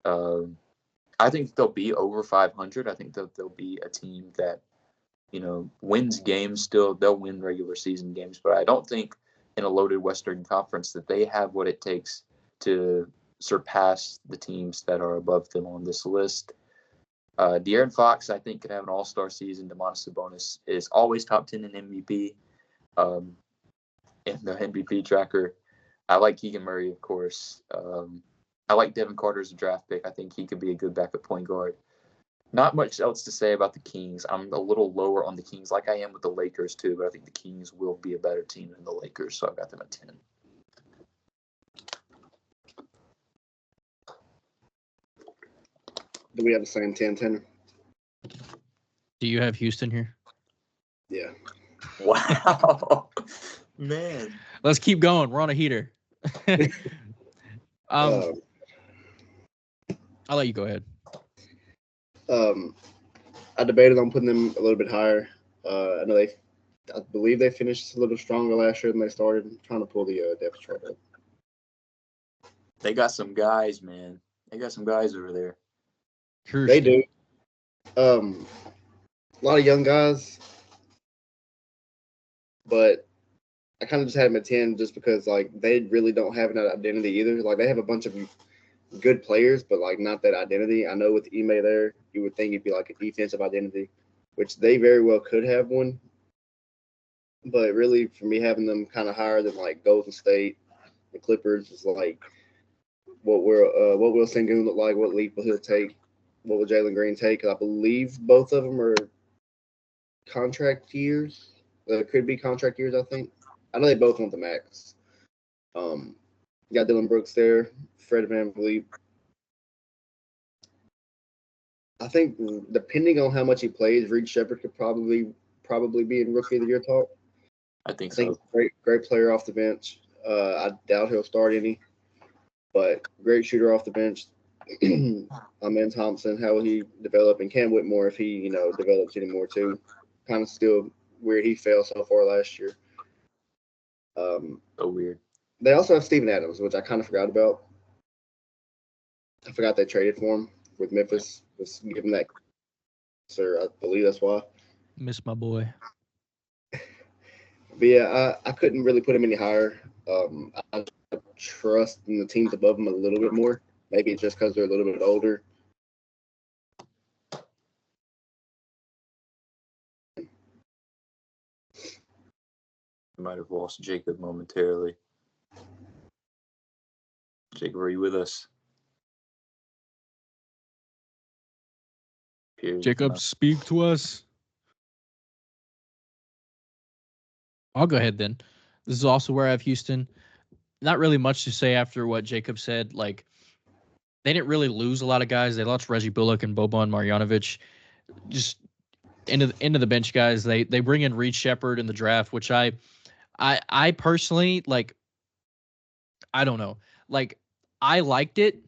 I think they'll be over 500. I think that they'll be a team that, wins games still. They'll win regular season games. But I don't think in a loaded Western Conference that they have what it takes to surpass the teams that are above them on this list. De'Aaron Fox, I think, could have an all-star season. Domantas Sabonis is always top 10 in MVP in the MVP tracker. I like Keegan Murray, of course. I like Devin Carter as a draft pick. I think he could be a good backup point guard. Not much else to say about the Kings. I'm a little lower on the Kings, like I am with the Lakers, too, but I think the Kings will be a better team than the Lakers, so I've got them at 10. Do we have the same 10-10? Do you have Houston here? Yeah. Wow. Man. Let's keep going. We're on a heater. I'll let you go ahead. I debated on putting them a little bit higher. I believe they finished a little stronger last year than they started. I'm trying to pull the depth chart up. They got some guys, man. They got some guys over there. Kirsten. They do. A lot of young guys. but I kind of just had him at 10 just because like they really don't have an identity either. Like they have a bunch of good players, but like not that identity. I know with Ime there, you would think it'd be like a defensive identity, which they very well could have one. But really, for me, having them kind of higher than like Golden State, the Clippers is like what will Sengun look like? What leap will he take? What will Jalen Green take? I believe both of them are contract years. Could be contract years. I think. I know they both want the max. You got Dylan Brooks there, Fred VanVleet. I think depending on how much he plays, Reed Shepard could probably be in Rookie of the Year talk. I think so. so. Great player off the bench. I doubt he'll start any, but great shooter off the bench. Amen Thompson, how will he develop? And Cam Whitmore, if he develops anymore too. Kind of still where he fell so far last year. So weird. They also have Steven Adams, which I kind of forgot about. I forgot they traded for him with Memphis. Just give him that. Sir, I believe that's why. Miss my boy. But yeah, I couldn't really put him any higher. I trust in the teams above him a little bit more. Maybe it's just because they're a little bit older. I might have lost Jacob momentarily. Jacob, are you with us? Jacob, speak to us. I'll go ahead then. This is also where I have Houston. Not really much to say after what Jacob said. Like, they didn't really lose a lot of guys. They lost Reggie Bullock and Boban Marjanovic. Just into the bench guys. They bring in Reed Shepard in the draft, which I personally like. I don't know. Like, I liked it.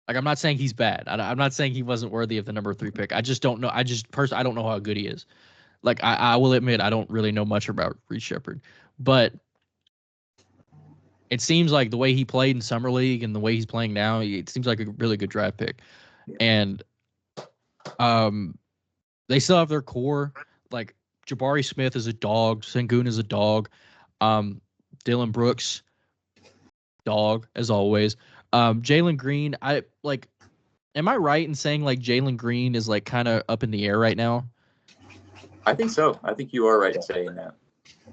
Like, I'm not saying he's bad. I'm not saying he wasn't worthy of the number 3 pick. I just don't know. I don't know how good he is. Like, I will admit I don't really know much about Reed Shepard, but it seems like the way he played in summer league and the way he's playing now, it seems like a really good draft pick. Yeah. And they still have their core. Like, Jabari Smith is a dog. Sengun is a dog. Dylan Brooks, dog as always. Jalen Green, am I right in saying like Jalen Green is like kind of up in the air right now? I think so. I think you are right in saying that.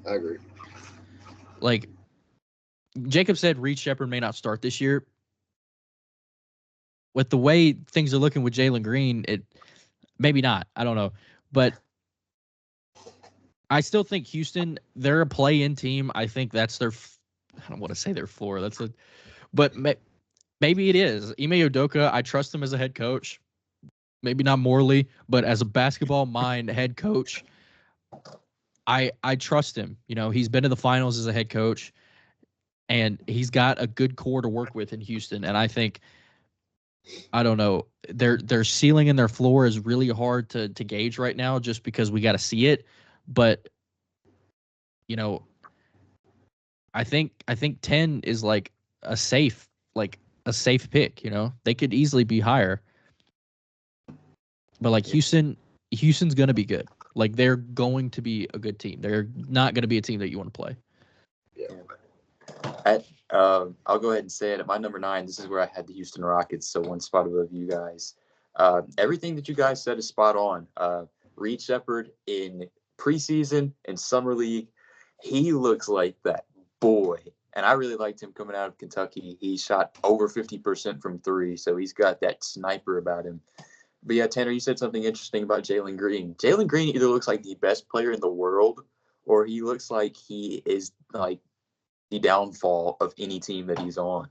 I agree. Like, Jacob said Reed Shepard may not start this year. With the way things are looking with Jalen Green, it maybe not. I don't know. But I still think Houston, they're a play-in team. I think that's their I don't want to say their floor. But maybe it is. Ime Udoka, I trust him as a head coach. Maybe not morally, but as a basketball mind head coach, I trust him. You know, he's been to the finals as a head coach, and he's got a good core to work with in Houston. And I think, I don't know, their ceiling and their floor is really hard to gauge right now just because we got to see it. But, you know, I think 10 is like a safe pick, you know. They could easily be higher. But like Houston's going to be good. Like, they're going to be a good team. They're not going to be a team that you want to play. Yeah. I'll go ahead and say it. At my number 9, this is where I had the Houston Rockets, so one spot above you guys. Everything that you guys said is spot on. Reed Shepard in preseason and summer league, he looks like that boy. And I really liked him coming out of Kentucky. He shot over 50% from 3, so he's got that sniper about him. But yeah, Tanner, you said something interesting about Jalen Green. Jalen Green either looks like the best player in the world, or he looks like he is like the downfall of any team that he's on.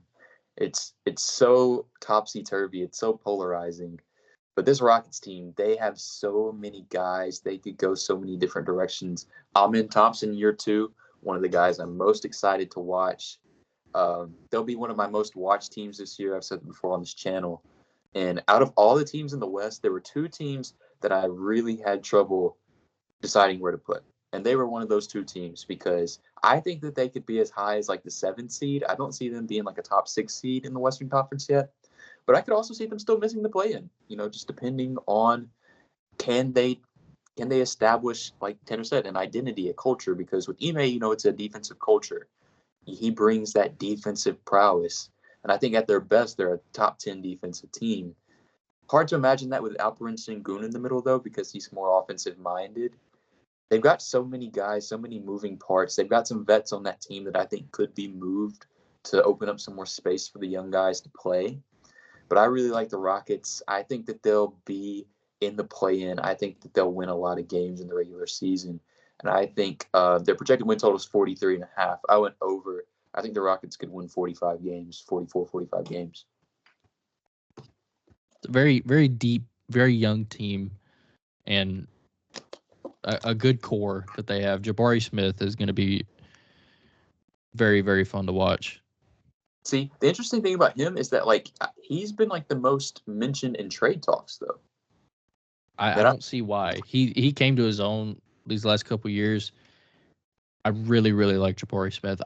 It's so topsy-turvy. It's so polarizing. But this Rockets team, they have so many guys. They could go so many different directions. Amen Thompson, year 2, one of the guys I'm most excited to watch. They'll be one of my most watched teams this year. I've said it before on this channel. And out of all the teams in the West, there were 2 teams that I really had trouble deciding where to put. And they were one of those 2 teams because I think that they could be as high as like the 7th seed. I don't see them being like a top 6 seed in the Western Conference yet. But I could also see them still missing the play-in, you know, just depending on can they can they establish, like Tanner said, an identity, a culture? Because with Ime, it's a defensive culture. He brings that defensive prowess. And I think at their best, they're a top 10 defensive team. Hard to imagine that with Alperen Sengun in the middle, though, because he's more offensive-minded. They've got so many guys, so many moving parts. They've got some vets on that team that I think could be moved to open up some more space for the young guys to play. But I really like the Rockets. I think that they'll be in the play-in. I think that they'll win a lot of games in the regular season. And I think their projected win total is 43.5. I went over. I think the Rockets could win 45 games, 44, 45 games. It's a very, very deep, very young team, and a good core that they have. Jabari Smith is going to be very, very fun to watch. See, the interesting thing about him is that, like, he's been, like, the most mentioned in trade talks, though. I don't see why. He came to his own these last couple of years. I really, really like Jabari Smith.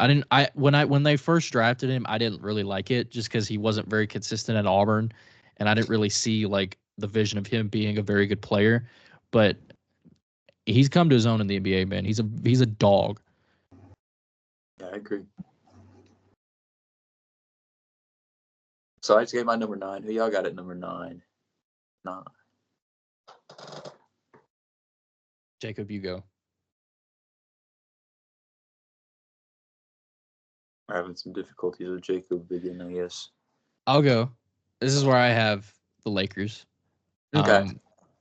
When they first drafted him, I didn't really like it just because he wasn't very consistent at Auburn, and I didn't really see like the vision of him being a very good player. But he's come to his own in the NBA, man. He's a dog. Yeah, I agree. So I just gave my number 9. Who y'all got at number 9? 9. Jacob, you go. We're having some difficulties with Jacob again, I guess. I'll go. This is where I have the Lakers. Okay.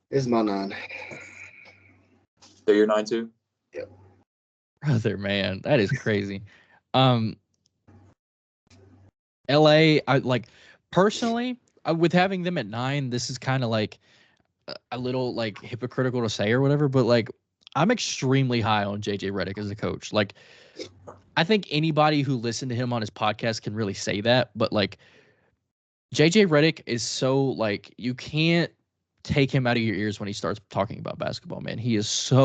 This is my 9. So you're 9 too? Yep. Brother, man, that is crazy. LA, I like personally with having them at 9. This is kind of like a little like hypocritical to say or whatever, but like I'm extremely high on JJ Redick as a coach. Like I think anybody who listened to him on his podcast can really say that, but like JJ Redick is so like you can't take him out of your ears when he starts talking about basketball, man. He is such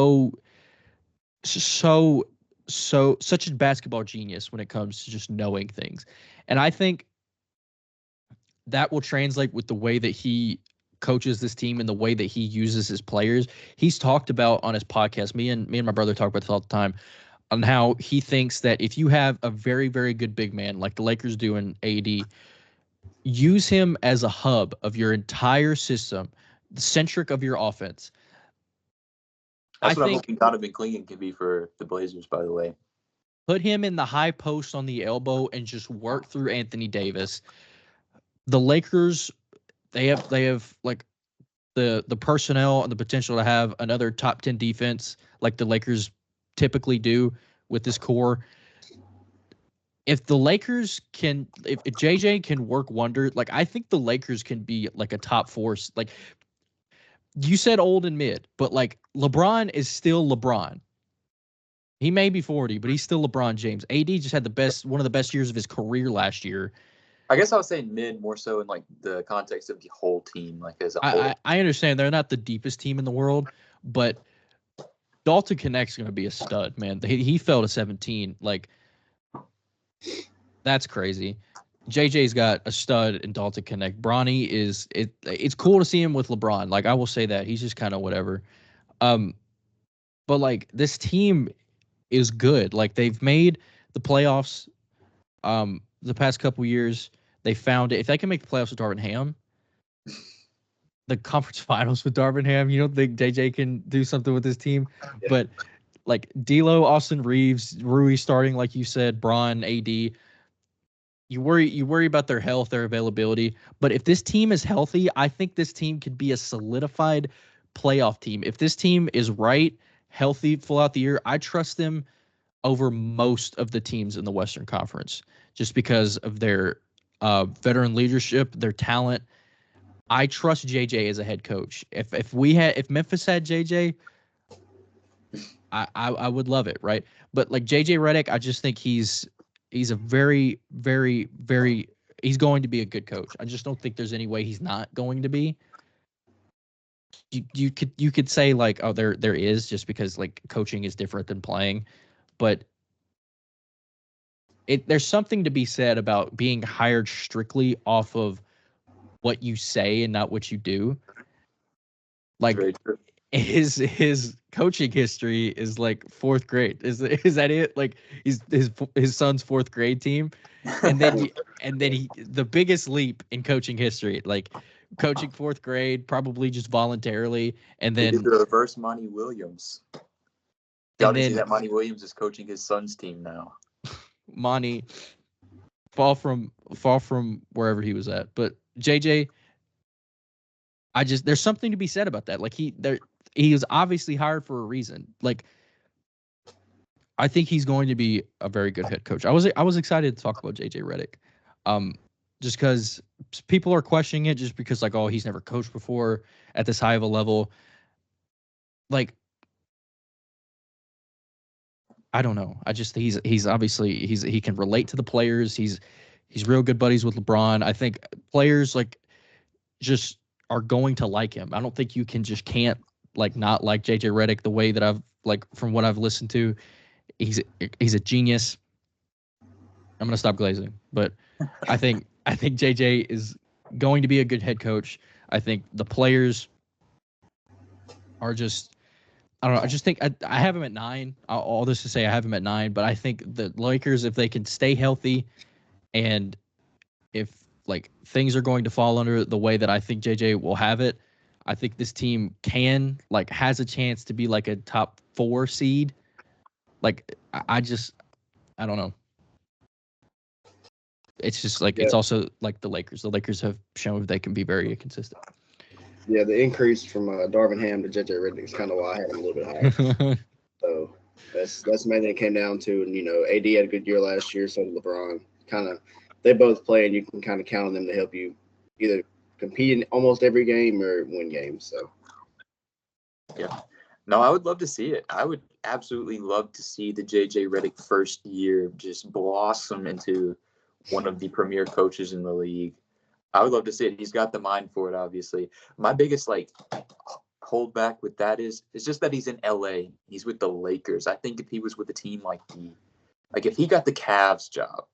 a basketball genius when it comes to just knowing things. And I think that will translate with the way that he coaches this team and the way that he uses his players. He's talked about on his podcast, me and my brother talk about this all the time, on how he thinks that if you have a very, very good big man like the Lakers do in AD, use him as a hub of your entire system, the centric of your offense. That's what I'm hoping Donovan Clingan can be for the Blazers, by the way. Put him in the high post on the elbow and just work through Anthony Davis. The Lakers, they have like the personnel and the potential to have another top 10 defense like the Lakers typically do with this core. If the Lakers can, if JJ can work wonders, like I think the Lakers can be like a top 4. Like you said, old and mid, but like LeBron is still LeBron. He may be 40, but he's still LeBron James. AD just had one of the best years of his career last year. I guess I was saying mid more so in like the context of the whole team, like as a whole. I understand they're not the deepest team in the world, but Dalton Connect's going to be a stud, man. He fell to 17. Like, that's crazy. JJ's got a stud in Dalton Connect. Bronny it's cool to see him with LeBron. Like, I will say that. He's just kind of whatever. But like this team is good. Like they've made the playoffs the past couple years. They found it. If they can make the playoffs with Darvin Ham, the conference finals with Darvin Ham, you don't think JJ can do something with this team? Yeah. But like D'Lo, Austin Reeves, Rui starting, like you said, Bron, AD, you worry about their health, their availability. But if this team is healthy, I think this team could be a solidified playoff team. If this team is right, healthy, full out the year, I trust them over most of the teams in the Western Conference just because of their veteran leadership, their talent. I trust JJ as a head coach. If Memphis had JJ, I would love it, right? But like JJ Redick, I just think he's a very, very, very he's going to be a good coach. I just don't think there's any way he's not going to be. You could say like, oh, there is, just because like coaching is different than playing, but there's something to be said about being hired strictly off of what you say and not what you do. Like his coaching history is like fourth grade. Is that it? Like his son's fourth grade team, and then he the biggest leap in coaching history, like coaching fourth grade, probably just voluntarily, and He did then the reverse Monty Williams. Y'all and didn't see then that Monty Williams is coaching his son's team now. Monty fall from wherever he was at. But JJ, there's something to be said about that. Like he was obviously hired for a reason. Like I think he's going to be a very good head coach. I was excited to talk about JJ Redick, just because people are questioning it, just because like, oh, he's never coached before at this high of a level. Like, I don't know. I just he's obviously he can relate to the players. He's real good buddies with LeBron. I think players like just are going to like him. I don't think you can't like not like JJ Redick the way that I've like from what I've listened to. He's a genius. I'm gonna stop glazing, but I think JJ is going to be a good head coach. I think the players are just I don't know. I just think I have him at 9. All this to say, I have him at 9. But I think the Lakers, if they can stay healthy, and if like things are going to fall under the way that I think JJ will have it, I think this team has a chance to be like a top 4 seed. Like I don't know. It's just like it's also like the Lakers. The Lakers have shown they can be very consistent. Yeah, the increase from Darvin Ham to JJ Redick is kind of why I had him a little bit higher. So that's mainly it came down to, and AD had a good year last year, so did LeBron. They both play, and you can kind of count on them to help you either compete in almost every game or win games. So yeah, no, I would love to see it. I would absolutely love to see the JJ Redick first year just blossom into one of the premier coaches in the league. I would love to see it. He's got the mind for it, obviously. My biggest holdback with that is just that he's in LA. He's with the Lakers. I think if he was with a team like if he got the Cavs job,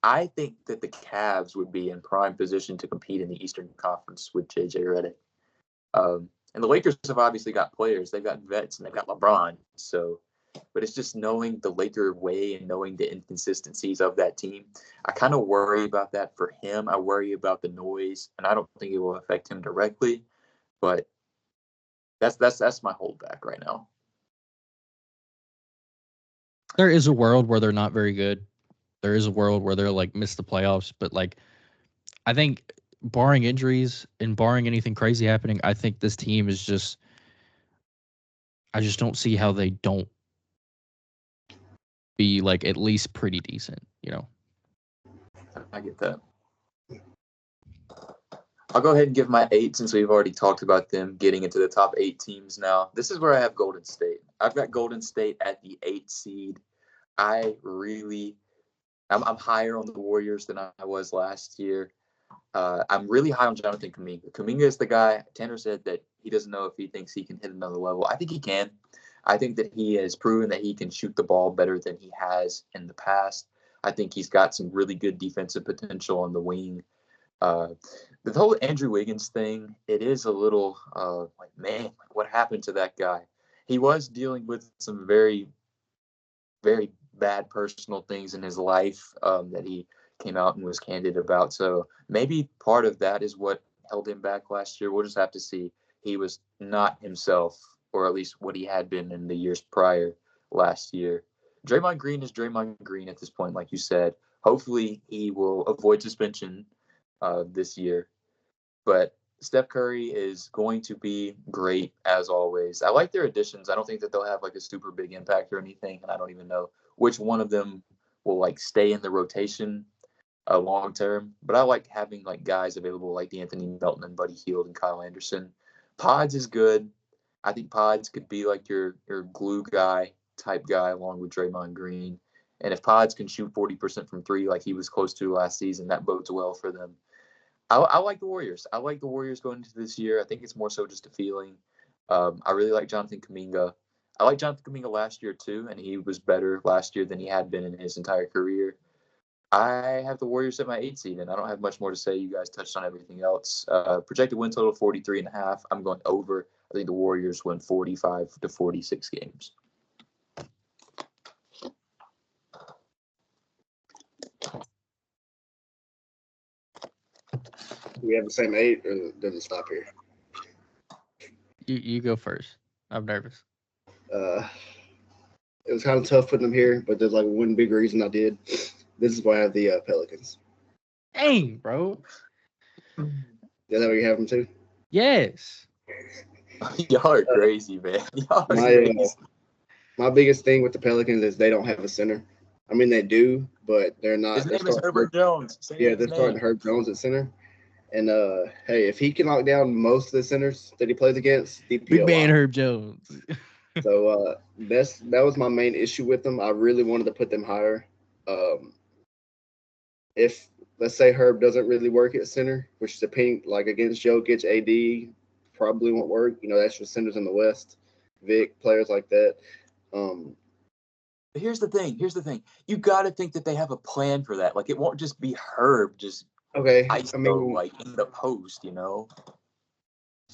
I think that the Cavs would be in prime position to compete in the Eastern Conference with JJ Redick. And the Lakers have obviously got players. They've got vets and they've got LeBron. So, but it's just knowing the Laker way and knowing the inconsistencies of that team. I kind of worry about that for him. I worry about the noise, and I don't think it will affect him directly. But that's my holdback right now. There is a world where they're not very good. There is a world where they're like miss the playoffs, but like I think barring injuries and barring anything crazy happening, I think this team is just I just don't see how they don't be like at least pretty decent, I get that. I'll go ahead and give my 8 since we've already talked about them getting into the top 8 teams now. This is where I have Golden State. I've got Golden State at the 8th seed. I'm higher on the Warriors than I was last year. I'm really high on Jonathan Kuminga. Kuminga is the guy. Tanner said that he doesn't know if he thinks he can hit another level. I think he can. I think that he has proven that he can shoot the ball better than he has in the past. I think he's got some really good defensive potential on the wing. The whole Andrew Wiggins thing, it is a little man, what happened to that guy? He was dealing with some very, very bad personal things in his life that he came out and was candid about. So maybe part of that is what held him back last year. We'll just have to see. He was not himself, or at least what he had been in the years prior last year. Draymond Green is Draymond Green at this point, like you said. Hopefully he will avoid suspension this year. But Steph Curry is going to be great as always. I like their additions. I don't think that they'll have like a super big impact or anything, and I don't even know which one of them will like stay in the rotation long term. But I like having like guys available like Anthony Melton and Buddy Hield and Kyle Anderson. Pods is good. I think Pods could be like your glue guy type guy along with Draymond Green. And if Pods can shoot 40% from 3 like he was close to last season, that bodes well for them. I like the Warriors. I like the Warriors going into this year. I think it's more so just a feeling. I really like Jonathan Kuminga. I liked Jonathan Kuminga last year too, and he was better last year than he had been in his entire career. I have the Warriors at my 8 seed, and I don't have much more to say. You guys touched on everything else. Projected win total 43.5. I'm going over. I think the Warriors win 45 to 46 games. Do we have the same 8, or does it stop here? You go first. I'm nervous. It was kind of tough putting them here, but there's like one big reason I did. This is why I have the Pelicans. Dang, bro. Is that what you have them too? Yes. Y'all are crazy, man. Y'all are My crazy. my biggest thing with the Pelicans is they don't have a center. I mean, they do, but they're not. His name is Herbert Jones. Yeah, they're starting Herb Jones at center. And hey, if he can lock down most of the centers that he plays against, Big man Herb Jones. So that was my main issue with them. I really wanted to put them higher. If let's say Herb doesn't really work at center, which depending like against Jokic, AD probably won't work. You know, that's just centers in the West, Vic, players like that. Here's the thing. You got to think that they have a plan for that. Like, it won't just be Herb just ISO, I mean, like in the post, you know,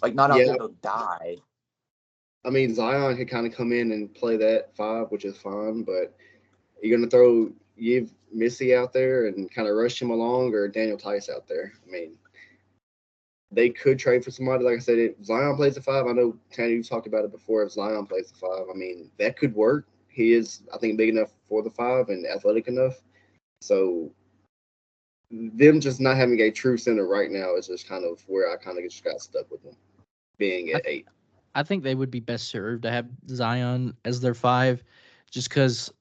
like not out there to die. I mean, Zion could kind of come in and play that 5, which is fine, but you're gonna throw Missy out there and kind of rush him along, or Daniel Tice out there. I mean, they could trade for somebody. Like I said, if Zion plays the 5, I know Tanner, you've talked about it before. If Zion plays the 5, I mean, that could work. He is, I think, big enough for the 5 and athletic enough. So them just not having a true center right now is just kind of where I kind of just got stuck with them being at 8. I think they would be best served to have Zion as their 5, just because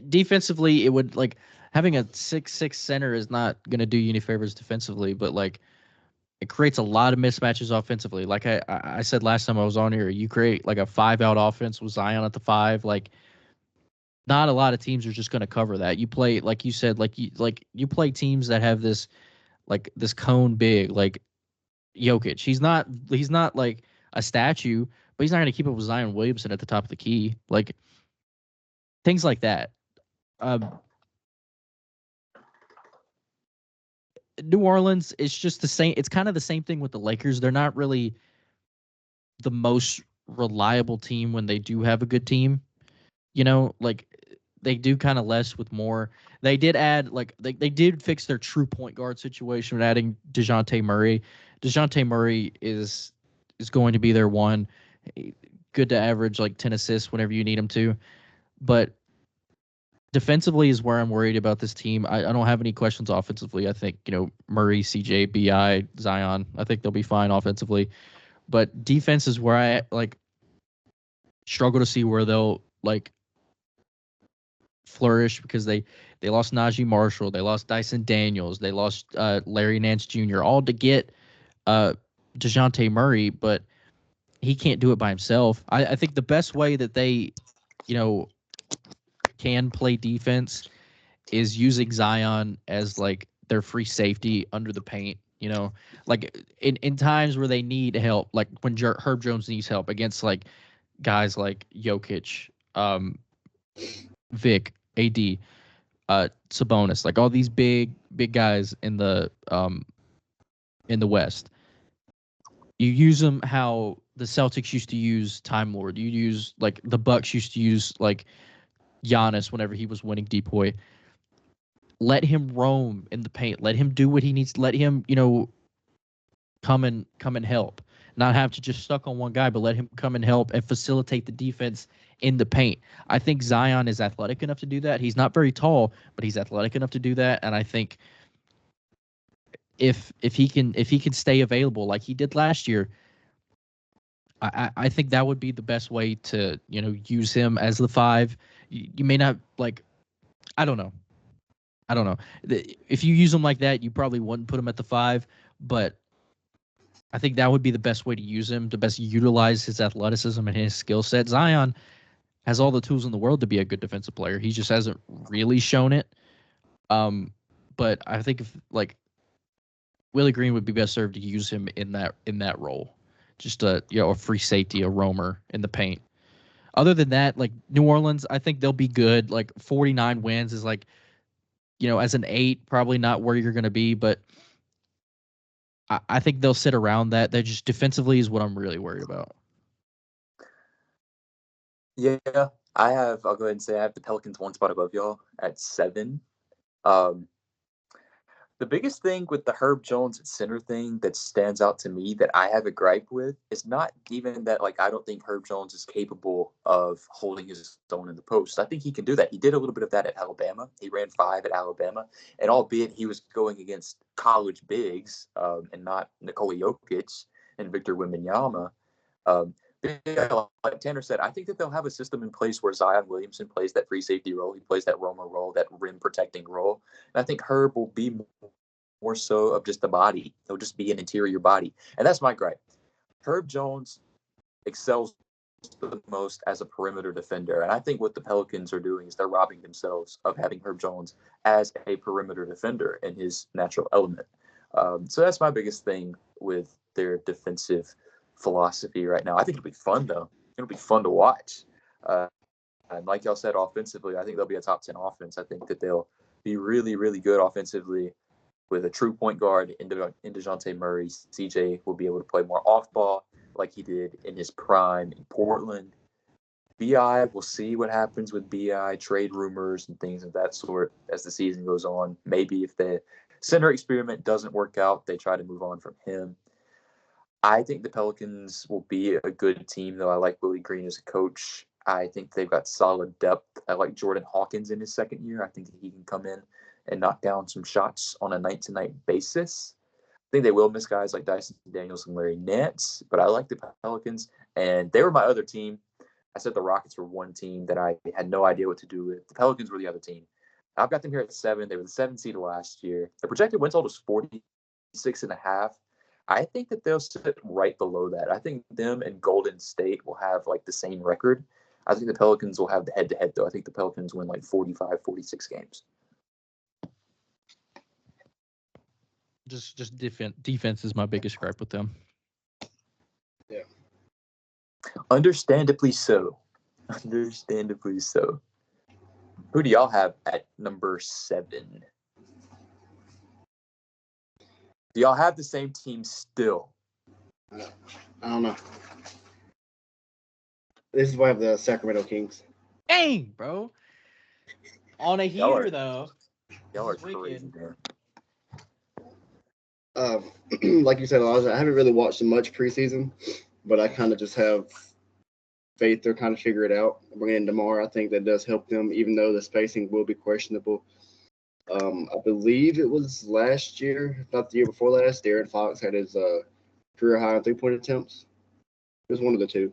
defensively it would, like, having a 6'6" center is not going to do you any favors defensively, but like it creates a lot of mismatches offensively. Like I said last time I was on here, you create like a 5-out offense with Zion at the 5. Like, not a lot of teams are just going to cover that. You play, like you said, you play teams that have this cone big, like Jokic. He's not like a statue, but he's not going to keep up with Zion Williamson at the top of the key. Like, things like that. New Orleans, it's just the same. It's kind of the same thing with the Lakers. They're not really the most reliable team when they do have a good team. You know, like, they do kind of less with more. They did add, like, they did fix their true point guard situation with adding DeJounte Murray. DeJounte Murray is going to be their one. Good to average like 10 assists whenever you need him to. But defensively is where I'm worried about this team. I don't have any questions offensively. I think, Murray, CJ, BI, Zion, I think they'll be fine offensively. But defense is where I like struggle to see where they'll like flourish, because they lost Najee Marshall, they lost Dyson Daniels, they lost Larry Nance Jr., all to get DeJounte Murray, but he can't do it by himself. I think the best way that they, can play defense is using Zion as like their free safety under the paint. Like in times where they need help, like when Herb Jones needs help against like guys like Jokic, Vic, AD, Sabonis, like all these big guys in the West. You use them how the Celtics used to use Time Lord. You use, like, the Bucks used to use like Giannis whenever he was winning depoy. Let him roam in the paint. Let him do what he needs. Let him, come and help. Not have to just stuck on one guy, but let him come and help and facilitate the defense in the paint. I think Zion is athletic enough to do that. He's not very tall, but he's athletic enough to do that. And I think if he can stay available like he did last year, I think that would be the best way to, use him as the 5. You may not, like, I don't know. If you use him like that, you probably wouldn't put him at the 5, but I think that would be the best way to use him, to best utilize his athleticism and his skill set. Zion has all the tools in the world to be a good defensive player. He just hasn't really shown it. But I think if, like, Willie Green would be best served to use him in that role. Just a free safety, a roamer in the paint. Other than that, like, New Orleans, I think they'll be good. Like, 49 wins is like, as an 8, probably not where you're going to be, but I think they'll sit around that. They're just defensively is what I'm really worried about. Yeah, I'll go ahead and say I have the Pelicans one spot above y'all at 7. Um, the biggest thing with the Herb Jones at center thing that stands out to me that I have a gripe with is not even that, like, I don't think Herb Jones is capable of holding his own in the post. I think he can do that. He did a little bit of that at Alabama. He ran 5 at Alabama. And albeit he was going against college bigs and not Nikola Jokic and Victor Wembanyama, yeah, like Tanner said, I think that they'll have a system in place where Zion Williamson plays that free safety role. He plays that Roma role, that rim protecting role. And I think Herb will be more so of just the body. He'll just be an interior body. And that's my gripe. Herb Jones excels the most as a perimeter defender. And I think what the Pelicans are doing is they're robbing themselves of having Herb Jones as a perimeter defender in his natural element. So that's my biggest thing with their defensive philosophy right now. I think it'll be fun, though. It'll be fun to watch. And like y'all said, offensively, I think they'll be a top 10 offense. I think that they'll be really, really good offensively with a true point guard in DeJounte Murray. CJ will be able to play more off ball like he did in his prime in Portland. BI, we'll see what happens with BI, trade rumors and things of that sort as the season goes on. Maybe if the center experiment doesn't work out, they try to move on from him. I think the Pelicans will be a good team, though. I like Willie Green as a coach. I think they've got solid depth. I like Jordan Hawkins in his second year. I think he can come in and knock down some shots on a night-to-night basis. I think they will miss guys like Dyson Daniels and Larry Nance, but I like the Pelicans, and they were my other team. I said the Rockets were one team that I had no idea what to do with. The Pelicans were the other team. I've got them here at 7. They were the 7th seed last year. The projected win total is 46.5. I think that they'll sit right below that. I think them and Golden State will have like the same record. I think the Pelicans will have the head-to-head, though. I think the Pelicans win like 45, 46 games. Just defense is my biggest gripe with them. Yeah. Understandably so. Understandably so. Who do y'all have at number 7? Do y'all have the same team still? I don't know. This is why I have the Sacramento Kings. Dang, bro. On a heater, though. Y'all are crazy, man. Like you said, I haven't really watched much preseason, but I kind of just have faith they'll kind of figure it out. Bringing in DeMar, I think that does help them, even though the spacing will be questionable. I believe it was last year, if not the year before last, De'Aaron Fox had his career high in three-point attempts. It was one of the two.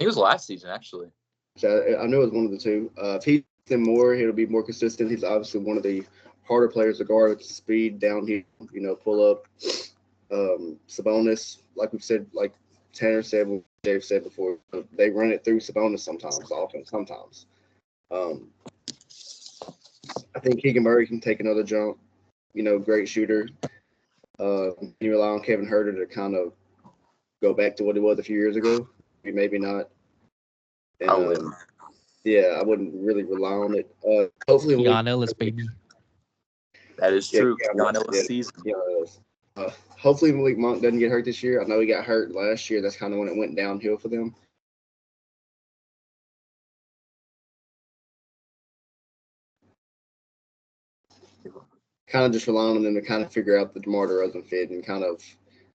He was last season, actually. So I know it was one of the two. If he's in more, he'll be more consistent. He's obviously one of the harder players to guard with speed, downhill, pull up. Sabonis, like we've said, like Tanner said, what Dave said before, they run it through Sabonis sometimes, often, sometimes. I think Keegan Murray can take another jump. Great shooter. You rely on Kevin Huerter to kind of go back to what he was a few years ago. Maybe not. And, I wouldn't. Yeah, I wouldn't really rely on it. Hopefully, Keon Ellis, baby. That is true. Keon Ellis season. Hopefully, Malik Monk doesn't get hurt this year. I know he got hurt last year. That's kind of when it went downhill for them. Kind of just relying on them to kind of figure out the DeMar DeRozan fit and kind of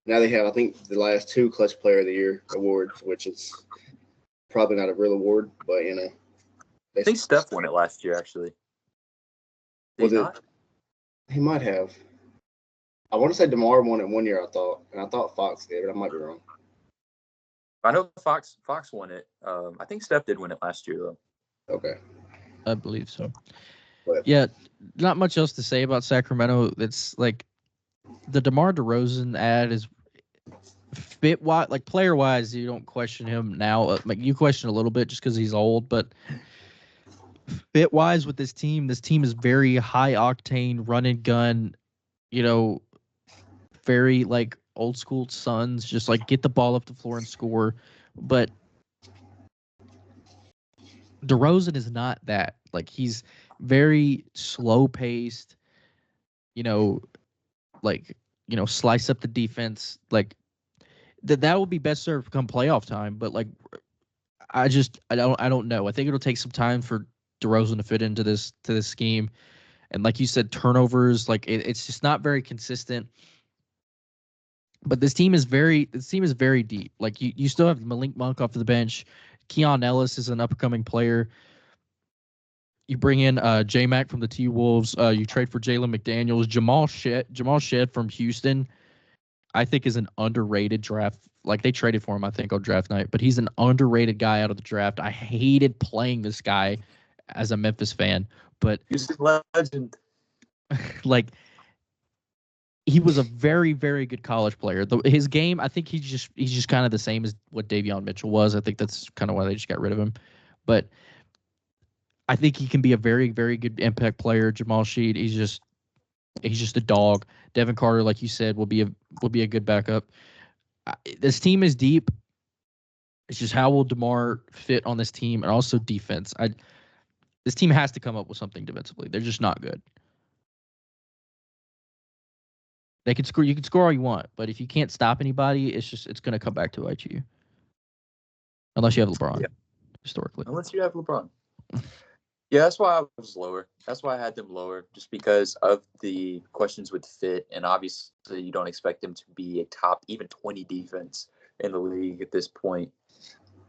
now they have, I think, the last 2 Clutch Player of the Year awards, which is probably not a real award, but I think Steph won it last year, actually. Was it? He might have. I want to say DeMar won it one year, I thought, and I thought Fox did, but I might be wrong. I know Fox won it. I think Steph did win it last year, though. Okay. I believe so. But, yeah, not much else to say about Sacramento. It's like the DeMar DeRozan ad is fit wise, like player wise, you don't question him now. Like you question a little bit just because he's old, but fit wise with this team is very high octane, run and gun. Very like old school Suns, just like get the ball up the floor and score. But DeRozan is not that. Like he's very slow paced. Like slice up the defense. Like that will be best served come playoff time. But like, I don't know. I think it'll take some time for DeRozan to fit into this scheme. And like you said, turnovers, like it's just not very consistent. But this team is very deep. Like you still have Malik Monk off the bench. Keon Ellis is an upcoming player. You bring in J Mac from the T Wolves. You trade for Jalen McDaniels. Jamal Shed from Houston, I think, is an underrated draft. Like they traded for him, I think, on draft night, but he's an underrated guy out of the draft. I hated playing this guy as a Memphis fan, but Houston legend. like he was a very, very good college player. His game, I think he's just kind of the same as what Davion Mitchell was. I think that's kind of why they just got rid of him. But I think he can be a very, very good impact player. Jamal Sheed, he's just a dog. Devin Carter, like you said, will be a good backup. This team is deep. It's just how will DeMar fit on this team, and also defense. This team has to come up with something defensively. They're just not good. They can score. You can score all you want, but if you can't stop anybody, it's going to come back to bite you. Unless you have LeBron, historically. Unless you have LeBron. Yeah, that's why I was lower. That's why I had them lower, just because of the questions with fit, and obviously you don't expect them to be a top even 20 defense in the league at this point.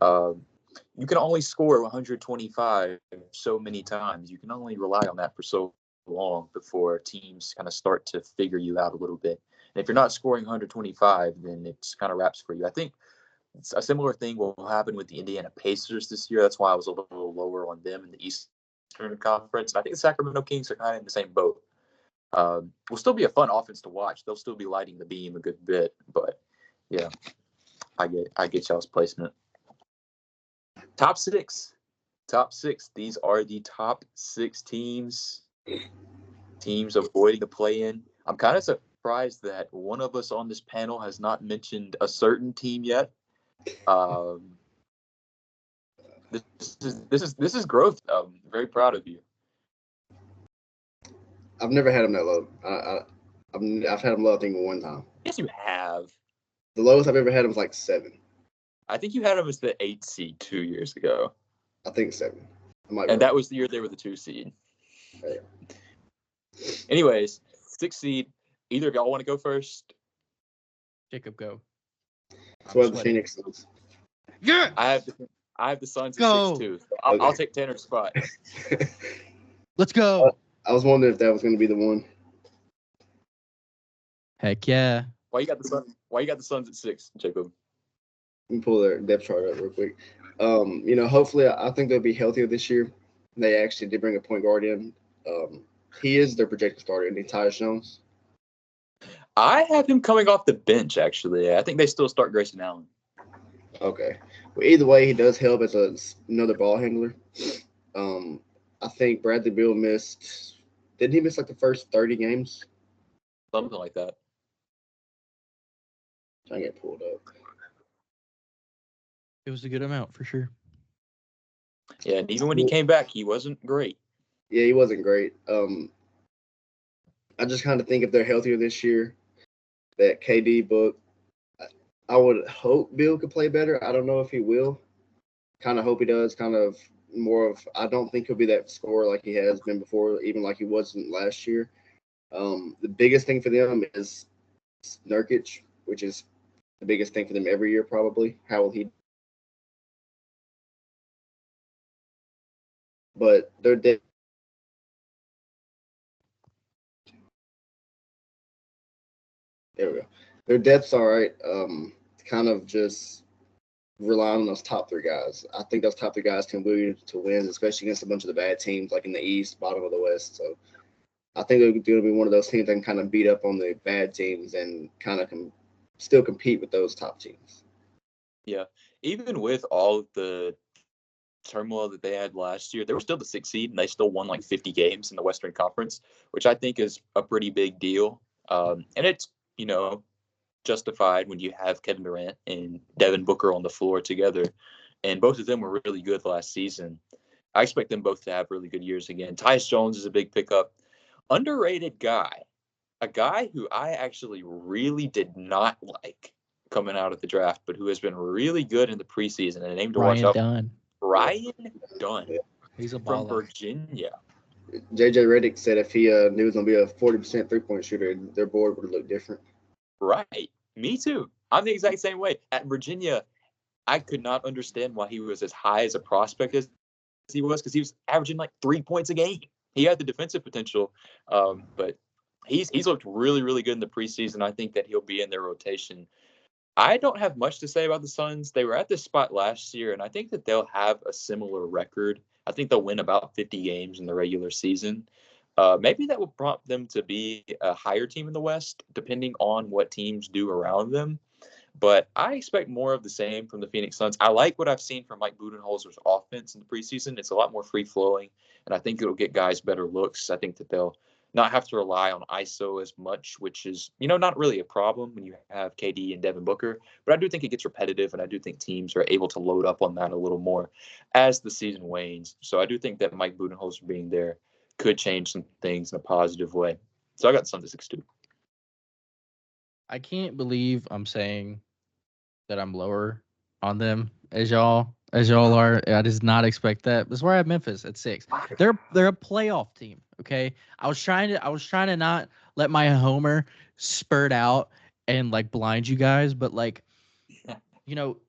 You can only score 125 so many times. You can only rely on that for so long before teams kind of start to figure you out a little bit. And if you're not scoring 125, then it's kind of wraps for you. I think a similar thing will happen with the Indiana Pacers this year. That's why I was a little lower on them in the Eastern Conference. And I think the Sacramento Kings are kind of in the same boat. Will still be a fun offense to watch. They'll still be lighting the beam a good bit. But, yeah, I get y'all's placement. Top six. These are the top 6 teams avoiding the play-in. I'm kind of surprised that one of us on this panel has not mentioned a certain team yet. This is growth. I'm very proud of you. I've never had them that low. I've had them low, I think, one time. Yes, you have. The lowest I've ever had them was like 7. I think you had them as the 8 seed 2 years ago. I think 7. And that was the year they were the 2 seed. Yeah. Anyways, 6 seed. Either of y'all want to go first? Jacob, go. So the Phoenix Suns. Yeah. I have the Suns at 6 too. So I'll take Tanner's spot. Let's go. I was wondering if that was going to be the one. Heck yeah. Why you got the Suns at 6, Jacob? Let me pull their depth chart up real quick. Hopefully, I think they'll be healthier this year. They actually did bring a point guard in. He is their projected starter, and Tyus Jones. I have him coming off the bench, actually. I think they still start Grayson Allen. Okay. Well, either way, he does help as another ball handler. I think Bradley Beal missed – didn't he miss like the first 30 games? Something like that. Trying to get pulled up. It was a good amount for sure. Yeah, and even when he came back, he wasn't great. Yeah, he wasn't great. I just kind of think if they're healthier this year, that KD book, I would hope Bill could play better. I don't know if he will. Kind of hope he does. Kind of more of, I don't think he'll be that scorer like he has been before, even like he wasn't last year. The biggest thing for them is Nurkic, which is the biggest thing for them every year probably. How will he? But they're dead. There we go. Their depth's all right. Kind of just relying on those top 3 guys. I think those top 3 guys can will you to win, especially against a bunch of the bad teams like in the East, bottom of the West. So I think they're going to be one of those teams that can kind of beat up on the bad teams and kind of still compete with those top teams. Yeah. Even with all of the turmoil that they had last year, they were still the 6th seed, and they still won like 50 games in the Western Conference, which I think is a pretty big deal. And it's, justified when you have Kevin Durant and Devin Booker on the floor together. And both of them were really good last season. I expect them both to have really good years again. Tyus Jones is a big pickup. Underrated guy. a guy who I actually really did not like coming out of the draft, but who has been really good in the preseason and a name to watch Ryan out. Dunn. Ryan Dunn He's a from baller. Virginia. JJ Redick said if he knew he was going to be a 40% three-point shooter, their board would look different. Right. Me too. I'm the exact same way. At Virginia, I could not understand why he was as high as a prospect as he was, because he was averaging like 3 points a game. He had the defensive potential, but he's looked really, really good in the preseason. I think that he'll be in their rotation. I don't have much to say about the Suns. They were at this spot last year, and I think that they'll have a similar record. I think they'll win about 50 games in the regular season. Maybe that will prompt them to be a higher team in the West, depending on what teams do around them. But I expect more of the same from the Phoenix Suns. I like what I've seen from Mike Budenholzer's offense in the preseason. It's a lot more free-flowing, and I think it'll get guys better looks. I think that they'll not have to rely on ISO as much, which is, not really a problem when you have KD and Devin Booker. But I do think it gets repetitive, and I do think teams are able to load up on that a little more as the season wanes. So I do think that Mike Budenholzer being there could change some things in a positive way. So I got the Suns at 6-2. I can't believe I'm saying that I'm lower on them as y'all are. I did not expect that. That's where I have Memphis at 6. They're a playoff team. Okay. I was trying to not let my homer spurt out and like blind you guys, but like,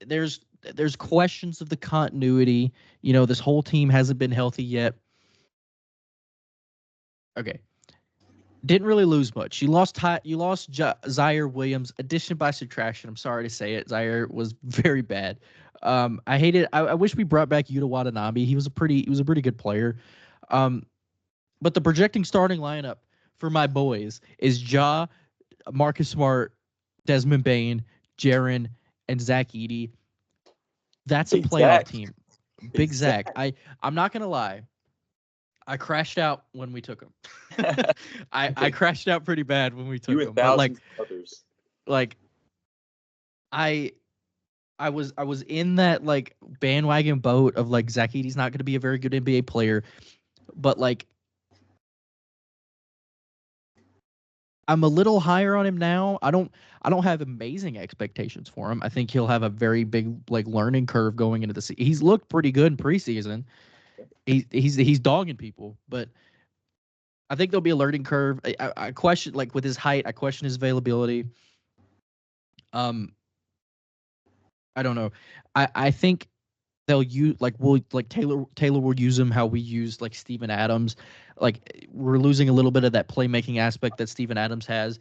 there's questions of the continuity. This whole team hasn't been healthy yet. Okay. Didn't really lose much. You lost Zaire Williams. Addition by subtraction. I'm sorry to say it. Zaire was very bad. I hated. I wish we brought back Yuta Watanabe. He was a pretty good player. But the projecting starting lineup for my boys is Ja, Marcus Smart, Desmond Bain, Jaren, and Zach Edey. That's a playoff team. Big Zach. I'm not gonna lie. I crashed out when we took him. I crashed out pretty bad when we took him. But I was in that like bandwagon boat of like Zach Edey's not going to be a very good NBA player, but like I'm a little higher on him now. I don't have amazing expectations for him. I think he'll have a very big like learning curve going into the season. He's looked pretty good in preseason. He's dogging people, but I think there'll be a learning curve. I question, like with his height, I question his availability. I don't know. I think they'll use Taylor will use him how we used like Steven Adams. Like we're losing a little bit of that playmaking aspect that Steven Adams has,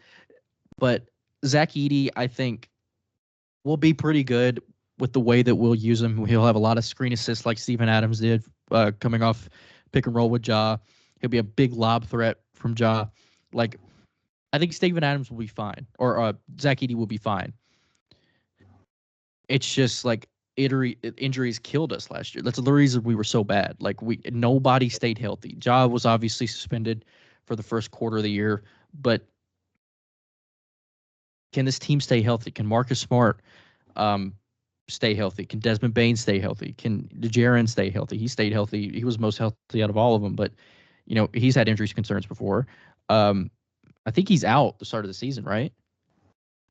but Zach Edey I think will be pretty good with the way that we'll use him. He'll have a lot of screen assists like Steven Adams did coming off pick and roll with Ja. He'll be a big lob threat from Ja. Like, I think Steven Adams will be fine, or Zach Edey will be fine. It's just like injuries killed us last year. That's the reason we were so bad. Like nobody stayed healthy. Ja was obviously suspended for the first quarter of the year, but can this team stay healthy? Can Marcus Smart stay healthy? Can Desmond Bain stay healthy? Can Jaren stay healthy? He stayed healthy. He was most healthy out of all of them, but he's had injuries concerns before. I think he's out the start of the season, right?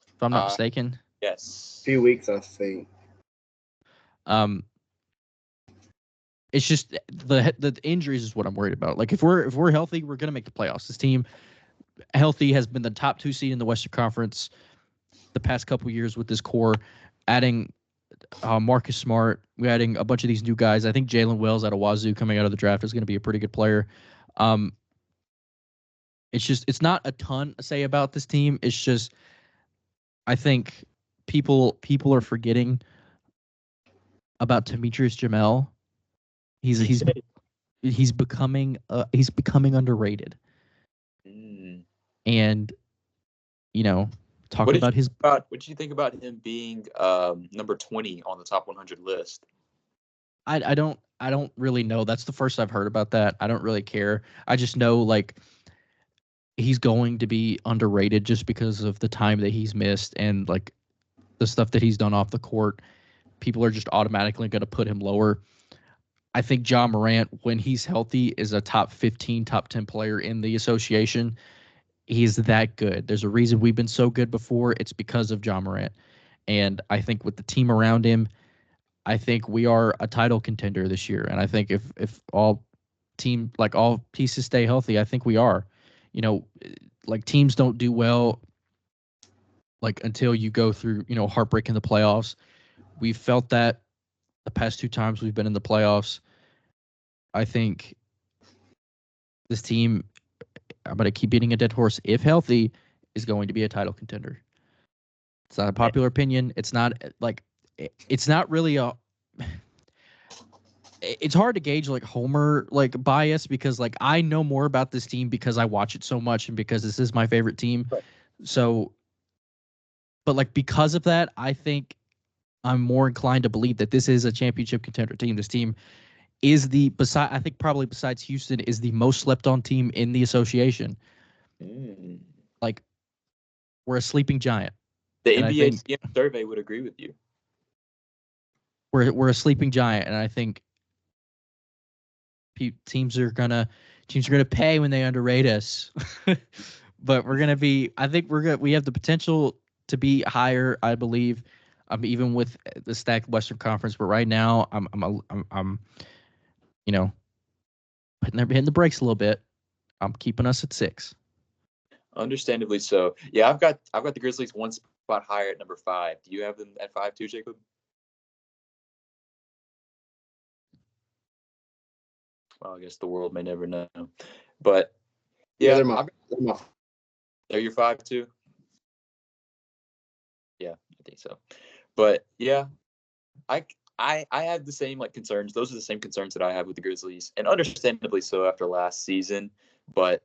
If I'm not mistaken. Yes. A few weeks, I think. It's just the injuries is what I'm worried about. Like if we're healthy, we're gonna make the playoffs. This team healthy has been the top 2 seed in the Western Conference the past couple years with this core. Adding Marcus Smart, we're adding a bunch of these new guys. I think Jalen Wells out of Wazoo coming out of the draft is going to be a pretty good player. It's not a ton to say about this team. It's just I think people are forgetting about Demetrius Jamel. He's becoming underrated. And talking about his. What did you think about him being number 20 on the top 100 list? I don't really know. That's the first I've heard about that. I don't really care. I just know like he's going to be underrated just because of the time that he's missed and like the stuff that he's done off the court. People are just automatically going to put him lower. I think John Morant, when he's healthy, is a top 15, top 10 player in the association. he's that good. There's a reason we've been so good before. It's because of Ja Morant. And I think with the team around him, I think we are a title contender this year. And I think if all all pieces stay healthy, I think we are. You know, like teams don't do well like until you go through, heartbreak in the playoffs. We've felt that the past two times we've been in the playoffs. I think this team, I'm going to keep beating a dead horse, if healthy, is going to be a title contender. It's not a popular opinion. It's not it's not really a. It's hard to gauge like Homer like bias because like I know more about this team because I watch it so much and because this is my favorite team. Right. So, but like because of that, I think I'm more inclined to believe that this is a championship contender team. This team is I think probably besides Houston is the most slept on team in the association. Like we're a sleeping giant. The And NBA GM survey would agree with you. We're a sleeping giant, and I think teams are gonna pay when they underrate us. But we're gonna be. I think we have the potential to be higher. I believe. Even with the stacked Western Conference, but right now I'm hitting the brakes a little bit. I'm keeping us at 6. Understandably so. Yeah, I've got the Grizzlies one spot higher at number 5. Do you have them at 5 too, Jacob? Well, I guess the world may never know. But yeah, they're your 5 too. Yeah, I think so. But yeah, I have the same like concerns. Those are the same concerns that I have with the Grizzlies, and understandably so after last season. But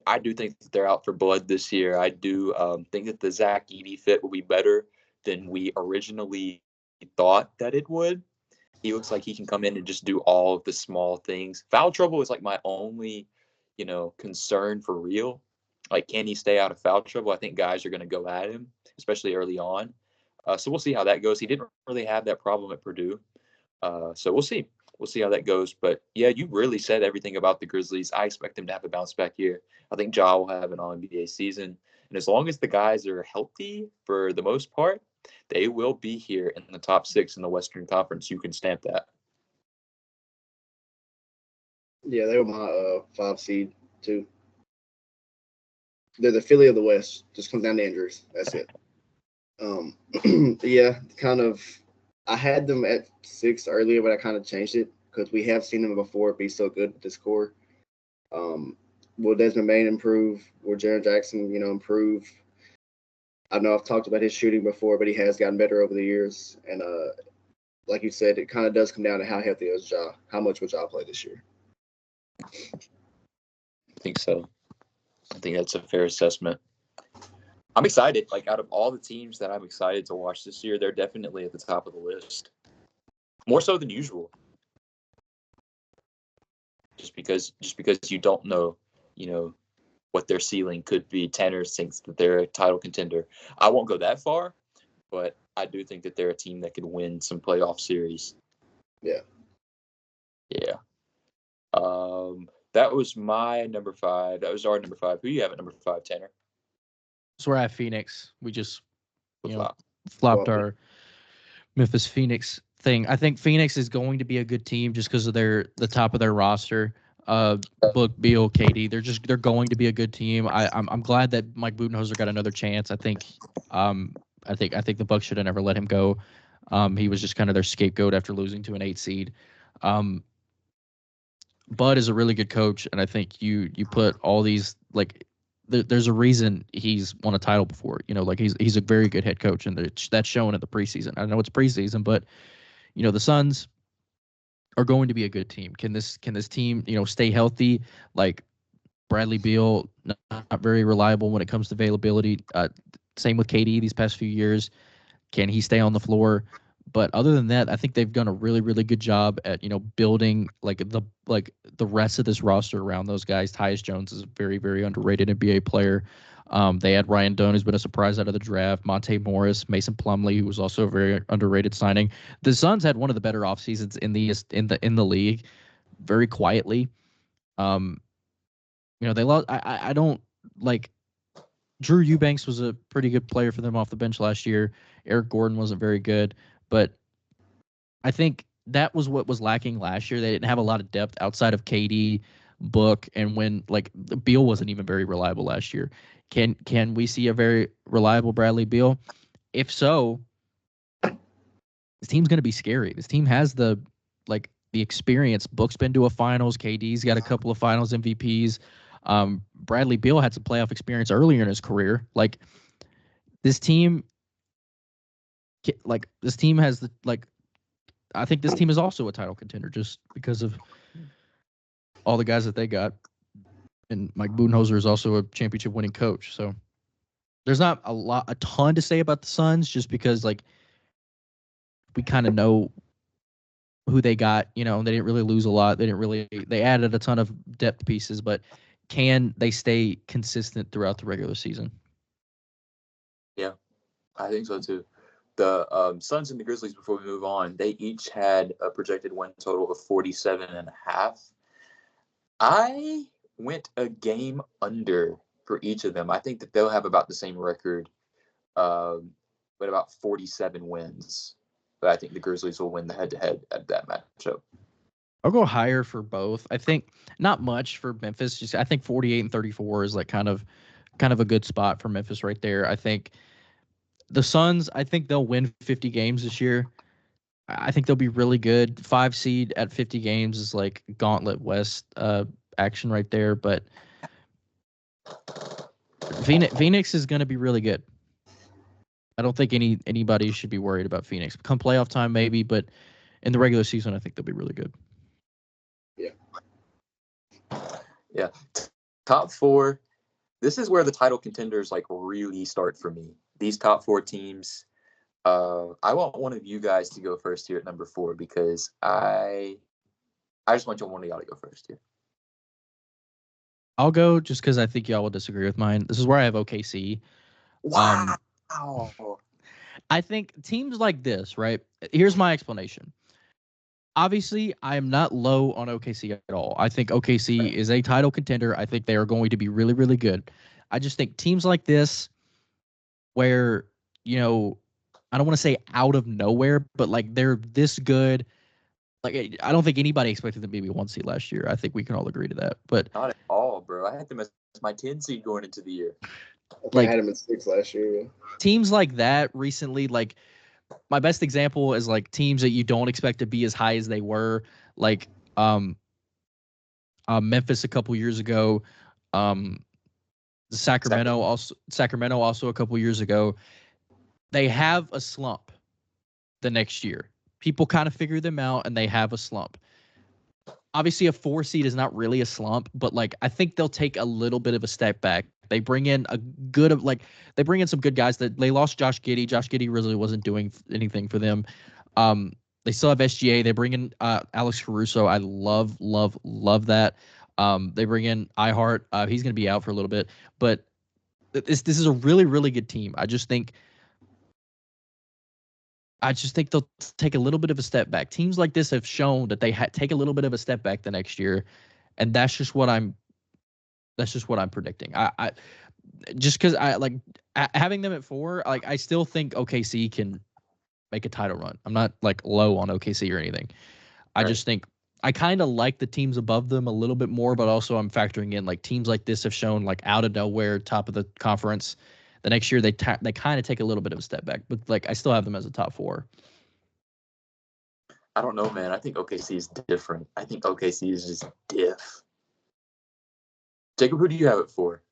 I do think that they're out for blood this year. I do think that the Zach Edey fit will be better than we originally thought that it would. He looks like he can come in and just do all of the small things. Foul trouble is like my only, concern for real. Like, can he stay out of foul trouble? I think guys are going to go at him, especially early on. So we'll see how that goes. He didn't really have that problem at Purdue. So we'll see. We'll see how that goes. But, yeah, you really said everything about the Grizzlies. I expect them to have a bounce back year. I think Ja will have an All-NBA season. And as long as the guys are healthy for the most part, they will be here in the top 6 in the Western Conference. You can stamp that. Yeah, they were my 5 seed, too. They're the Philly of the West. Just comes down to injuries. That's it. Yeah, kind of. I had them at 6 earlier, but I kind of changed it because we have seen them before be so good with this core. Will Desmond Bane improve? Will Jaren Jackson, improve? I know I've talked about his shooting before, but he has gotten better over the years. And like you said, it kind of does come down to how healthy is Ja. How much will Ja play this year? I think so. I think that's a fair assessment. I'm excited. Like, out of all the teams that I'm excited to watch this year, they're definitely at the top of the list. More so than usual. Just because you don't know, what their ceiling could be. Tanner thinks that they're a title contender. I won't go that far, but I do think that they're a team that could win some playoff series. Yeah. Yeah. That was my number 5. That was our number 5. Who do you have at number 5, Tanner? So we're at Phoenix. We just flopped our Memphis Phoenix thing. I think Phoenix is going to be a good team just because of the top of their roster. Book, Beal, KD. They're going to be a good team. I'm glad that Mike Budenholzer got another chance. I think the Bucks should have never let him go. He was just kind of their scapegoat after losing to an 8 seed. Bud is a really good coach, and I think you put all these like there's a reason he's won a title before. He's a very good head coach, and that's shown in the preseason. I know it's preseason, but the Suns are going to be a good team. Can this team stay healthy? Like Bradley Beal, not very reliable when it comes to availability. Same with KD these past few years. Can he stay on the floor? But other than that, I think they've done a really, really good job at building the rest of this roster around those guys. Tyus Jones is a very, very underrated NBA player. They had Ryan Dunn, who's been a surprise out of the draft. Monte Morris, Mason Plumlee, who was also a very underrated signing. The Suns had one of the better off seasons in the league, very quietly. They lost. like Drew Eubanks was a pretty good player for them off the bench last year. Eric Gordon wasn't very good, but I think that was what was lacking last year. They didn't have a lot of depth outside of KD, Book, and when like Beal wasn't even very reliable last year. Can we see a very reliable Bradley Beal? If so, this team's going to be scary. This team has the experience. Book's been to a finals. KD's got a couple of finals MVPs. Bradley Beal had some playoff experience earlier in his career. Like this team, has the I think this team is also a title contender just because of all the guys that they got. And Mike Budenholzer is also a championship winning coach. So there's not a ton to say about the Suns just because like we kind of know who they got. They didn't really lose a lot. They added a ton of depth pieces, but can they stay consistent throughout the regular season? Yeah, I think so too. The Suns and the Grizzlies, before we move on, they each had a projected win total of 47.5. I went a game under for each of them. I think that they'll have about the same record, but about 47 wins. But I think the Grizzlies will win the head-to-head at that matchup. I'll go higher for both. I think not much for Memphis. Just I think 48 and 34 is like kind of a good spot for Memphis right there. I think the Suns, I think they'll win 50 games this year. I think they'll be really good. 5 seed at 50 games is like Gauntlet West action right there. But Phoenix is going to be really good. I don't think anybody should be worried about Phoenix. Come playoff time, maybe, but in the regular season, I think they'll be really good. Yeah. Top 4. This is where the title contenders like really start for me. These top 4 teams. I want one of you guys to go first here at number 4 because I just want one of y'all to go first here. I'll go just because I think y'all will disagree with mine. This is where I have OKC. Wow. I think teams like this, right? Here's my explanation. Obviously, I am not low on OKC at all. I think OKC is a title contender. I think they are going to be really, really good. I just think teams like this where, I don't want to say out of nowhere, but like they're this good. Like I don't think anybody expected them to be 1 seed last year. I think we can all agree to that. But not at all, bro. I had them as my 10 seed going into the year. I had them at 6 last year. Yeah. Teams like that recently, like my best example is like teams that you don't expect to be as high as they were, like Memphis a couple years ago, Sacramento also a couple years ago. They have a slump the next year. People kind of figure them out, and they have a slump. Obviously, a 4 seed is not really a slump, but like I think they'll take a little bit of a step back. They bring in they bring in some good guys. That they lost Josh Giddey. Josh Giddey really wasn't doing anything for them. They still have SGA. They bring in Alex Caruso. I love that. They bring in iHeart. He's going to be out for a little bit, but this is a really, really good team. I just think they'll take a little bit of a step back. Teams like this have shown that they take a little bit of a step back the next year, and that's just what I'm predicting. I just because I like having them at 4. Like I still think OKC can make a title run. I'm not like low on OKC or anything. I just think I kind of like the teams above them a little bit more, but also I'm factoring in like teams like this have shown like out of nowhere, top of the conference. The next year they kind of take a little bit of a step back, but like I still have them as a top 4. I don't know, man. I think OKC is different. I think OKC is just diff. Jacob, who do you have it for?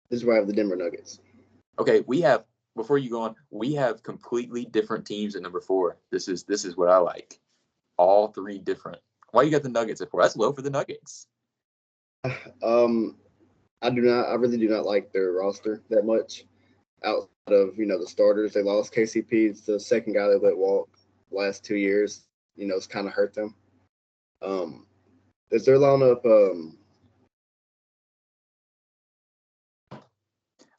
This is where I have the Denver Nuggets. Okay, before you go on, we have completely different teams at number 4. This is what I like. All 3 different. Why you got the Nuggets at 4? That's low for the Nuggets. I really do not like their roster that much. Outside of, the starters, they lost KCP. It's the second guy they let walk last 2 years. It's kind of hurt them. Is their lineup?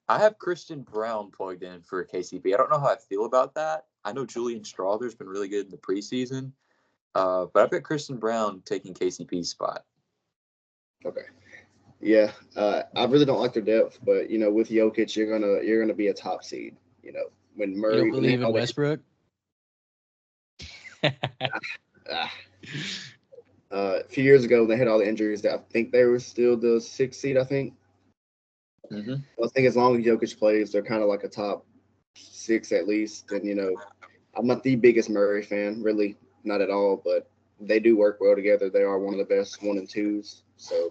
I have Christian Brown plugged in for KCP. I don't know how I feel about that. I know Julian Strawther's been really good in the preseason, but I've got Christian Brown taking KCP's spot. Okay. Yeah, I really don't like their depth, but with Jokic, you're gonna be a top seed. When You don't Murray, when they believe had in all the Westbrook? ah, a few years ago, when they had all the injuries, I think they were still the sixth seed. I think. Mm-hmm. I think as long as Jokic plays, they're kind of like a top six at least. And I'm not the biggest Murray fan, really, not at all, but they do work well together. They are one of the best 1 and 2s. So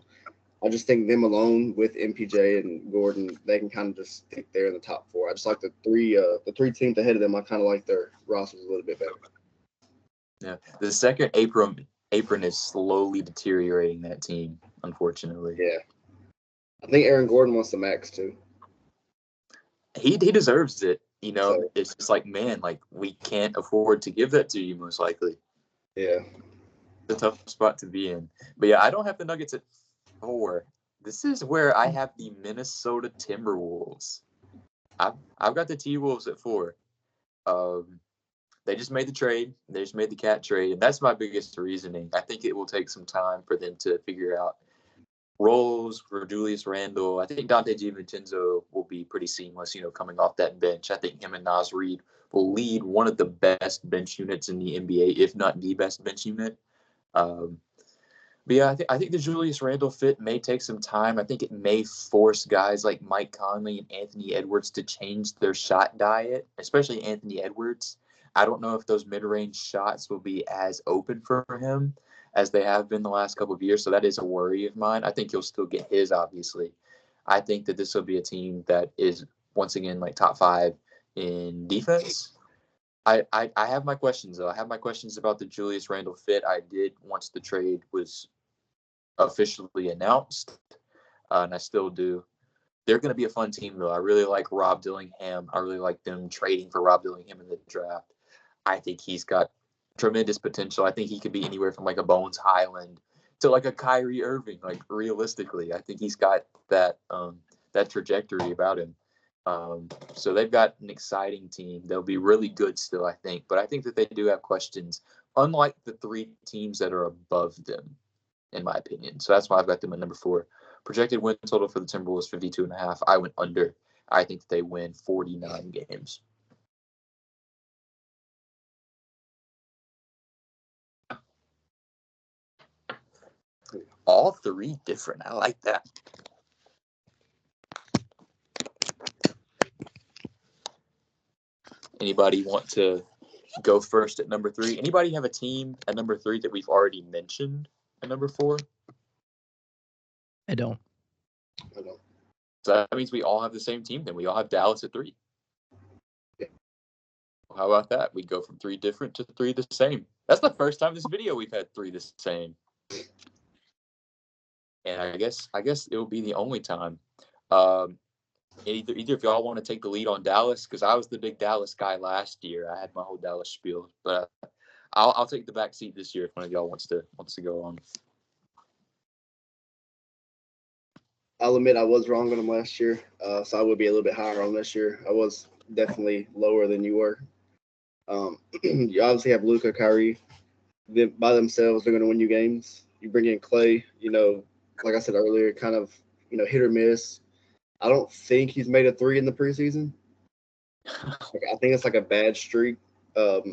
I just think them alone with MPJ and Gordon, they can kind of just stick there in the top four. I just like the three teams ahead of them. I kind of like their rosters a little bit better. Yeah, the second apron is slowly deteriorating that team, unfortunately. Yeah, I think Aaron Gordon wants the max too. He deserves it. So It's just like, man, like we can't afford to give that to you, most likely. yeah, It's a tough spot to be in. But yeah, I don't have the Nuggets at 4. This is where I have the Minnesota Timberwolves. I've got the T-Wolves at 4. They just made the trade. They just made the cat trade, and that's my biggest reasoning. I think it will take some time for them to figure out roles for Julius Randle. I think Dante DiVincenzo will be pretty seamless, coming off that bench. I think him and Nas Reed will lead one of the best bench units in the NBA, if not the best bench unit. But yeah, I think the Julius Randle fit may take some time. I think it may force guys like Mike Conley and Anthony Edwards to change their shot diet, especially Anthony Edwards. I don't know if those mid-range shots will be as open for him as they have been the last couple of years. So that is a worry of mine. I think he'll still get his, obviously. I think that this will be a team that is, once again, like top 5 in defense. I have my questions, though. I have my questions about the Julius Randle fit. I did once the trade was officially announced, and I still do. They're going to be a fun team, though. I really like Rob Dillingham. I really like them trading for Rob Dillingham in the draft. I think he's got tremendous potential. I think he could be anywhere from like a Bones Highland to like a Kyrie Irving. Like realistically, I think he's got that trajectory about him. So they've got an exciting team. They'll be really good still, I think. But I think that they do have questions, unlike the 3 teams that are above them, in my opinion. So that's why I've got them at number 4. Projected win total for the Timberwolves 52.5. I went under. I think they win 49 games. All 3 different. I like that. Anybody want to go first at number 3? Anybody have a team at number 3 that we've already mentioned at number 4? I don't. So that means we all have the same team then. We all have Dallas at 3. How about that? We go from 3 different to 3 the same. That's the first time this video we've had 3 the same. And I guess it will be the only time. Either of y'all want to take the lead on Dallas, because I was the big Dallas guy last year. I had my whole Dallas spiel, but I'll take the back seat this year if one of y'all wants to go on. I'll admit I was wrong on them last year, so I would be a little bit higher on this year. I was definitely lower than you were. You obviously have Luka, Kyrie. By themselves, they're going to win you games. You bring in Clay, like I said earlier, kind of, hit or miss. I don't think he's made a 3 in the preseason. I think it's like a bad streak. But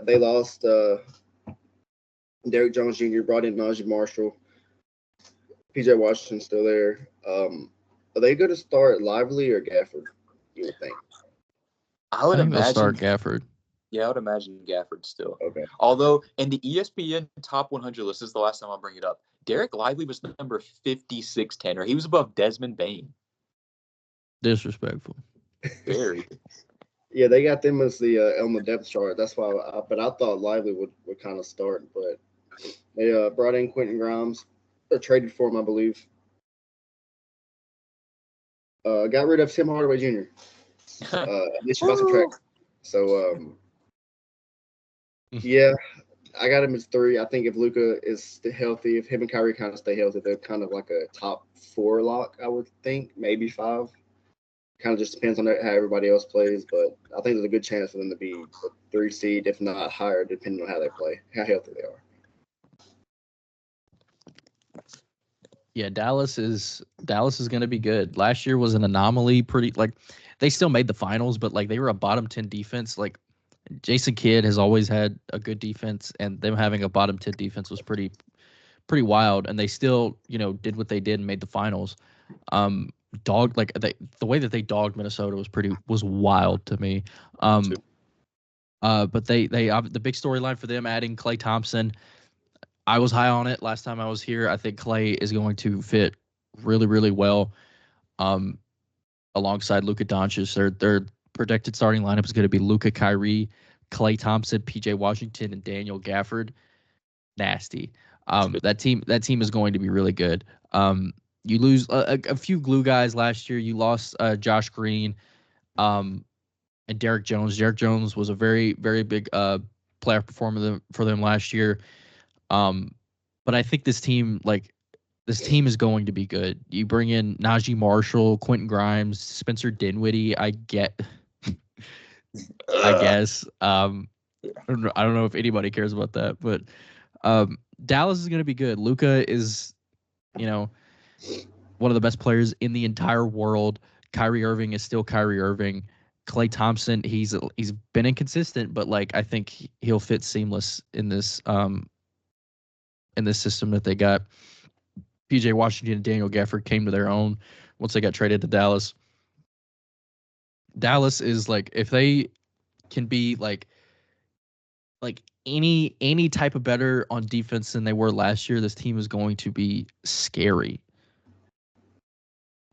they lost Derrick Jones Jr., brought in Najee Marshall. PJ Washington's still there. Are they going to start Lively or Gafford, you would think? I would think they'll imagine start Gafford. Yeah, I would imagine Gafford still. Okay. Although in the ESPN top 100 list, this is the last time I'll bring it up, Derek Lively was the number 56 tenor. He was above Desmond Bain. Disrespectful. Very. Yeah, they got them as the on the depth chart. That's why. But I thought Lively would kind of start. But they brought in Quentin Grimes. Or traded for him, I believe. Got rid of Tim Hardaway Jr. At least you bought some track. So yeah, I got him as 3. I think if Luka is healthy, if him and Kyrie kind of stay healthy, they're kind of like a top 4 lock, I would think, maybe 5. Kind of just depends on how everybody else plays, but I think there's a good chance for them to be a 3 seed, if not higher, depending on how they play, how healthy they are. Yeah, Dallas is going to be good. Last year was an anomaly. Pretty like they still made the finals, but like they were a bottom 10 defense. Like Jason Kidd has always had a good defense, and them having a bottom 10 defense was pretty wild. And they still did what they did and made the finals. Um, the way that they dogged Minnesota was wild to me. But they the big storyline for them adding Klay Thompson. I was high on it last time I was here. I think Klay is going to fit really, really well alongside Luka Doncic. Their projected starting lineup is going to be Luka, Kyrie, Klay Thompson, PJ Washington, and Daniel Gafford. Nasty. That team is going to be really good. You lose a few glue guys last year. You lost Josh Green and Derek Jones. Derek Jones was a very, very big player performer for them last year. But I think this team is going to be good. You bring in Najee Marshall, Quentin Grimes, Spencer Dinwiddie. I guess. I don't know if anybody cares about that, but Dallas is going to be good. Luka is, one of the best players in the entire world. Kyrie Irving is still Kyrie Irving. Klay Thompson, he's been inconsistent, but like I think he'll fit seamless in this system that they got. PJ Washington and Daniel Gafford came to their own once they got traded to Dallas. Dallas is like if they can be like any type of better on defense than they were last year, this team is going to be scary.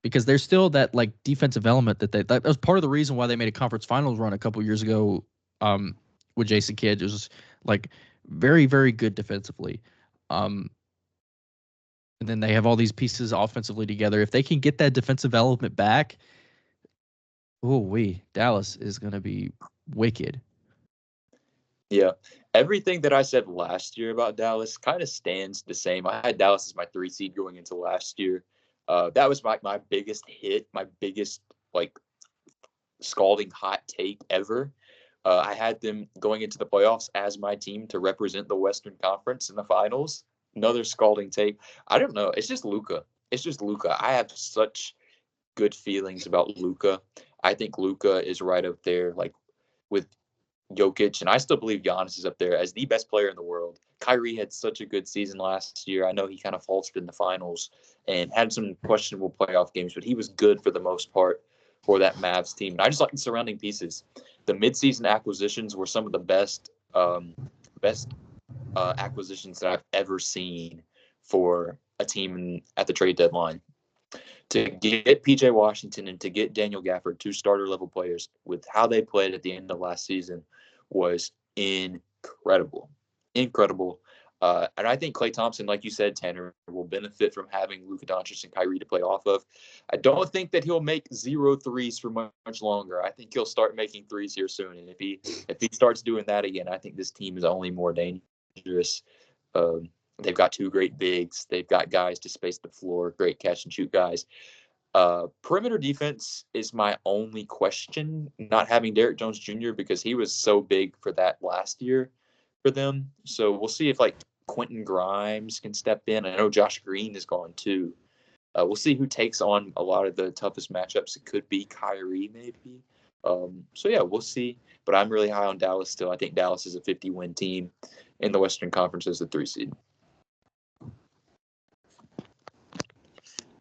Because there's still that like defensive element that was part of the reason why they made a conference finals run a couple years ago with Jason Kidd. It was like very, very good defensively. And then they have all these pieces offensively together. If they can get that defensive element back, Dallas is going to be wicked. Yeah. Everything that I said last year about Dallas kind of stands the same. I had Dallas as my 3 seed going into last year. That was my biggest hit, my biggest like scalding hot take ever. I had them going into the playoffs as my team to represent the Western Conference in the finals. Another scalding take. I don't know. It's just Luka. I have such good feelings about Luka. I think Luka is right up there, like with Jokic, and I still believe Giannis is up there as the best player in the world. Kyrie had such a good season last year. I know he kind of faltered in the finals and had some questionable playoff games, but he was good for the most part for that Mavs team. And I just like the surrounding pieces. The midseason acquisitions were some of the best acquisitions that I've ever seen for a team at the trade deadline. To get PJ Washington and to get Daniel Gafford, 2 starter level players, with how they played at the end of last season was incredible. And I think Klay Thompson, like you said, Tanner, will benefit from having Luka Doncic and Kyrie to play off of. I don't think that he'll make 0 threes for much longer. I think he'll start making threes here soon. And if he starts doing that again, I think this team is only more dangerous. They've got 2 great bigs. They've got guys to space the floor, great catch and shoot guys. Perimeter defense is my only question, not having Derek Jones Jr. because he was so big for that last year for them. So we'll see if like Quentin Grimes can step in. I know Josh Green is gone too. We'll see who takes on a lot of the toughest matchups. It could be Kyrie maybe. So yeah, we'll see. But I'm really high on Dallas still. I think Dallas is a 50-win team in the Western Conference as the 3 seed.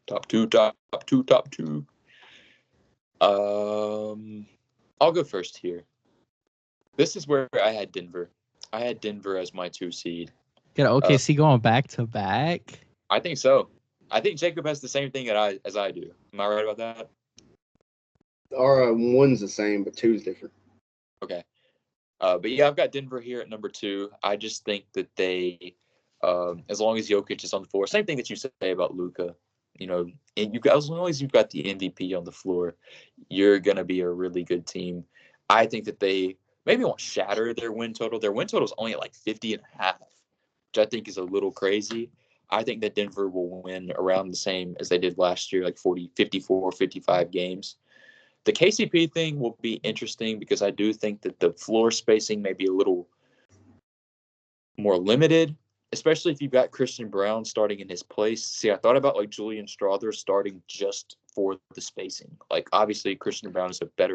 Top two. I'll go first here. This is where I had Denver. I had Denver as my 2 seed. Get OKC going back to back? I think so. I think Jacob has the same thing as I do. Am I right about that? All right, one's the same, but 2's different. Okay. But yeah, I've got Denver here at number 2. I just think that they, as long as Jokic is on the floor, same thing that you say about Luka. And as long as you've got the MVP on the floor, you're going to be a really good team. I think that they maybe won't shatter their win total. Their win total is only at like 50.5, which I think is a little crazy. I think that Denver will win around the same as they did last year, like 54, 55 games. The KCP thing will be interesting because I do think that the floor spacing may be a little more limited especially if you've got Christian Brown starting in his place. See, I thought about like Julian Strother starting just for the spacing. Like obviously Christian Brown is a better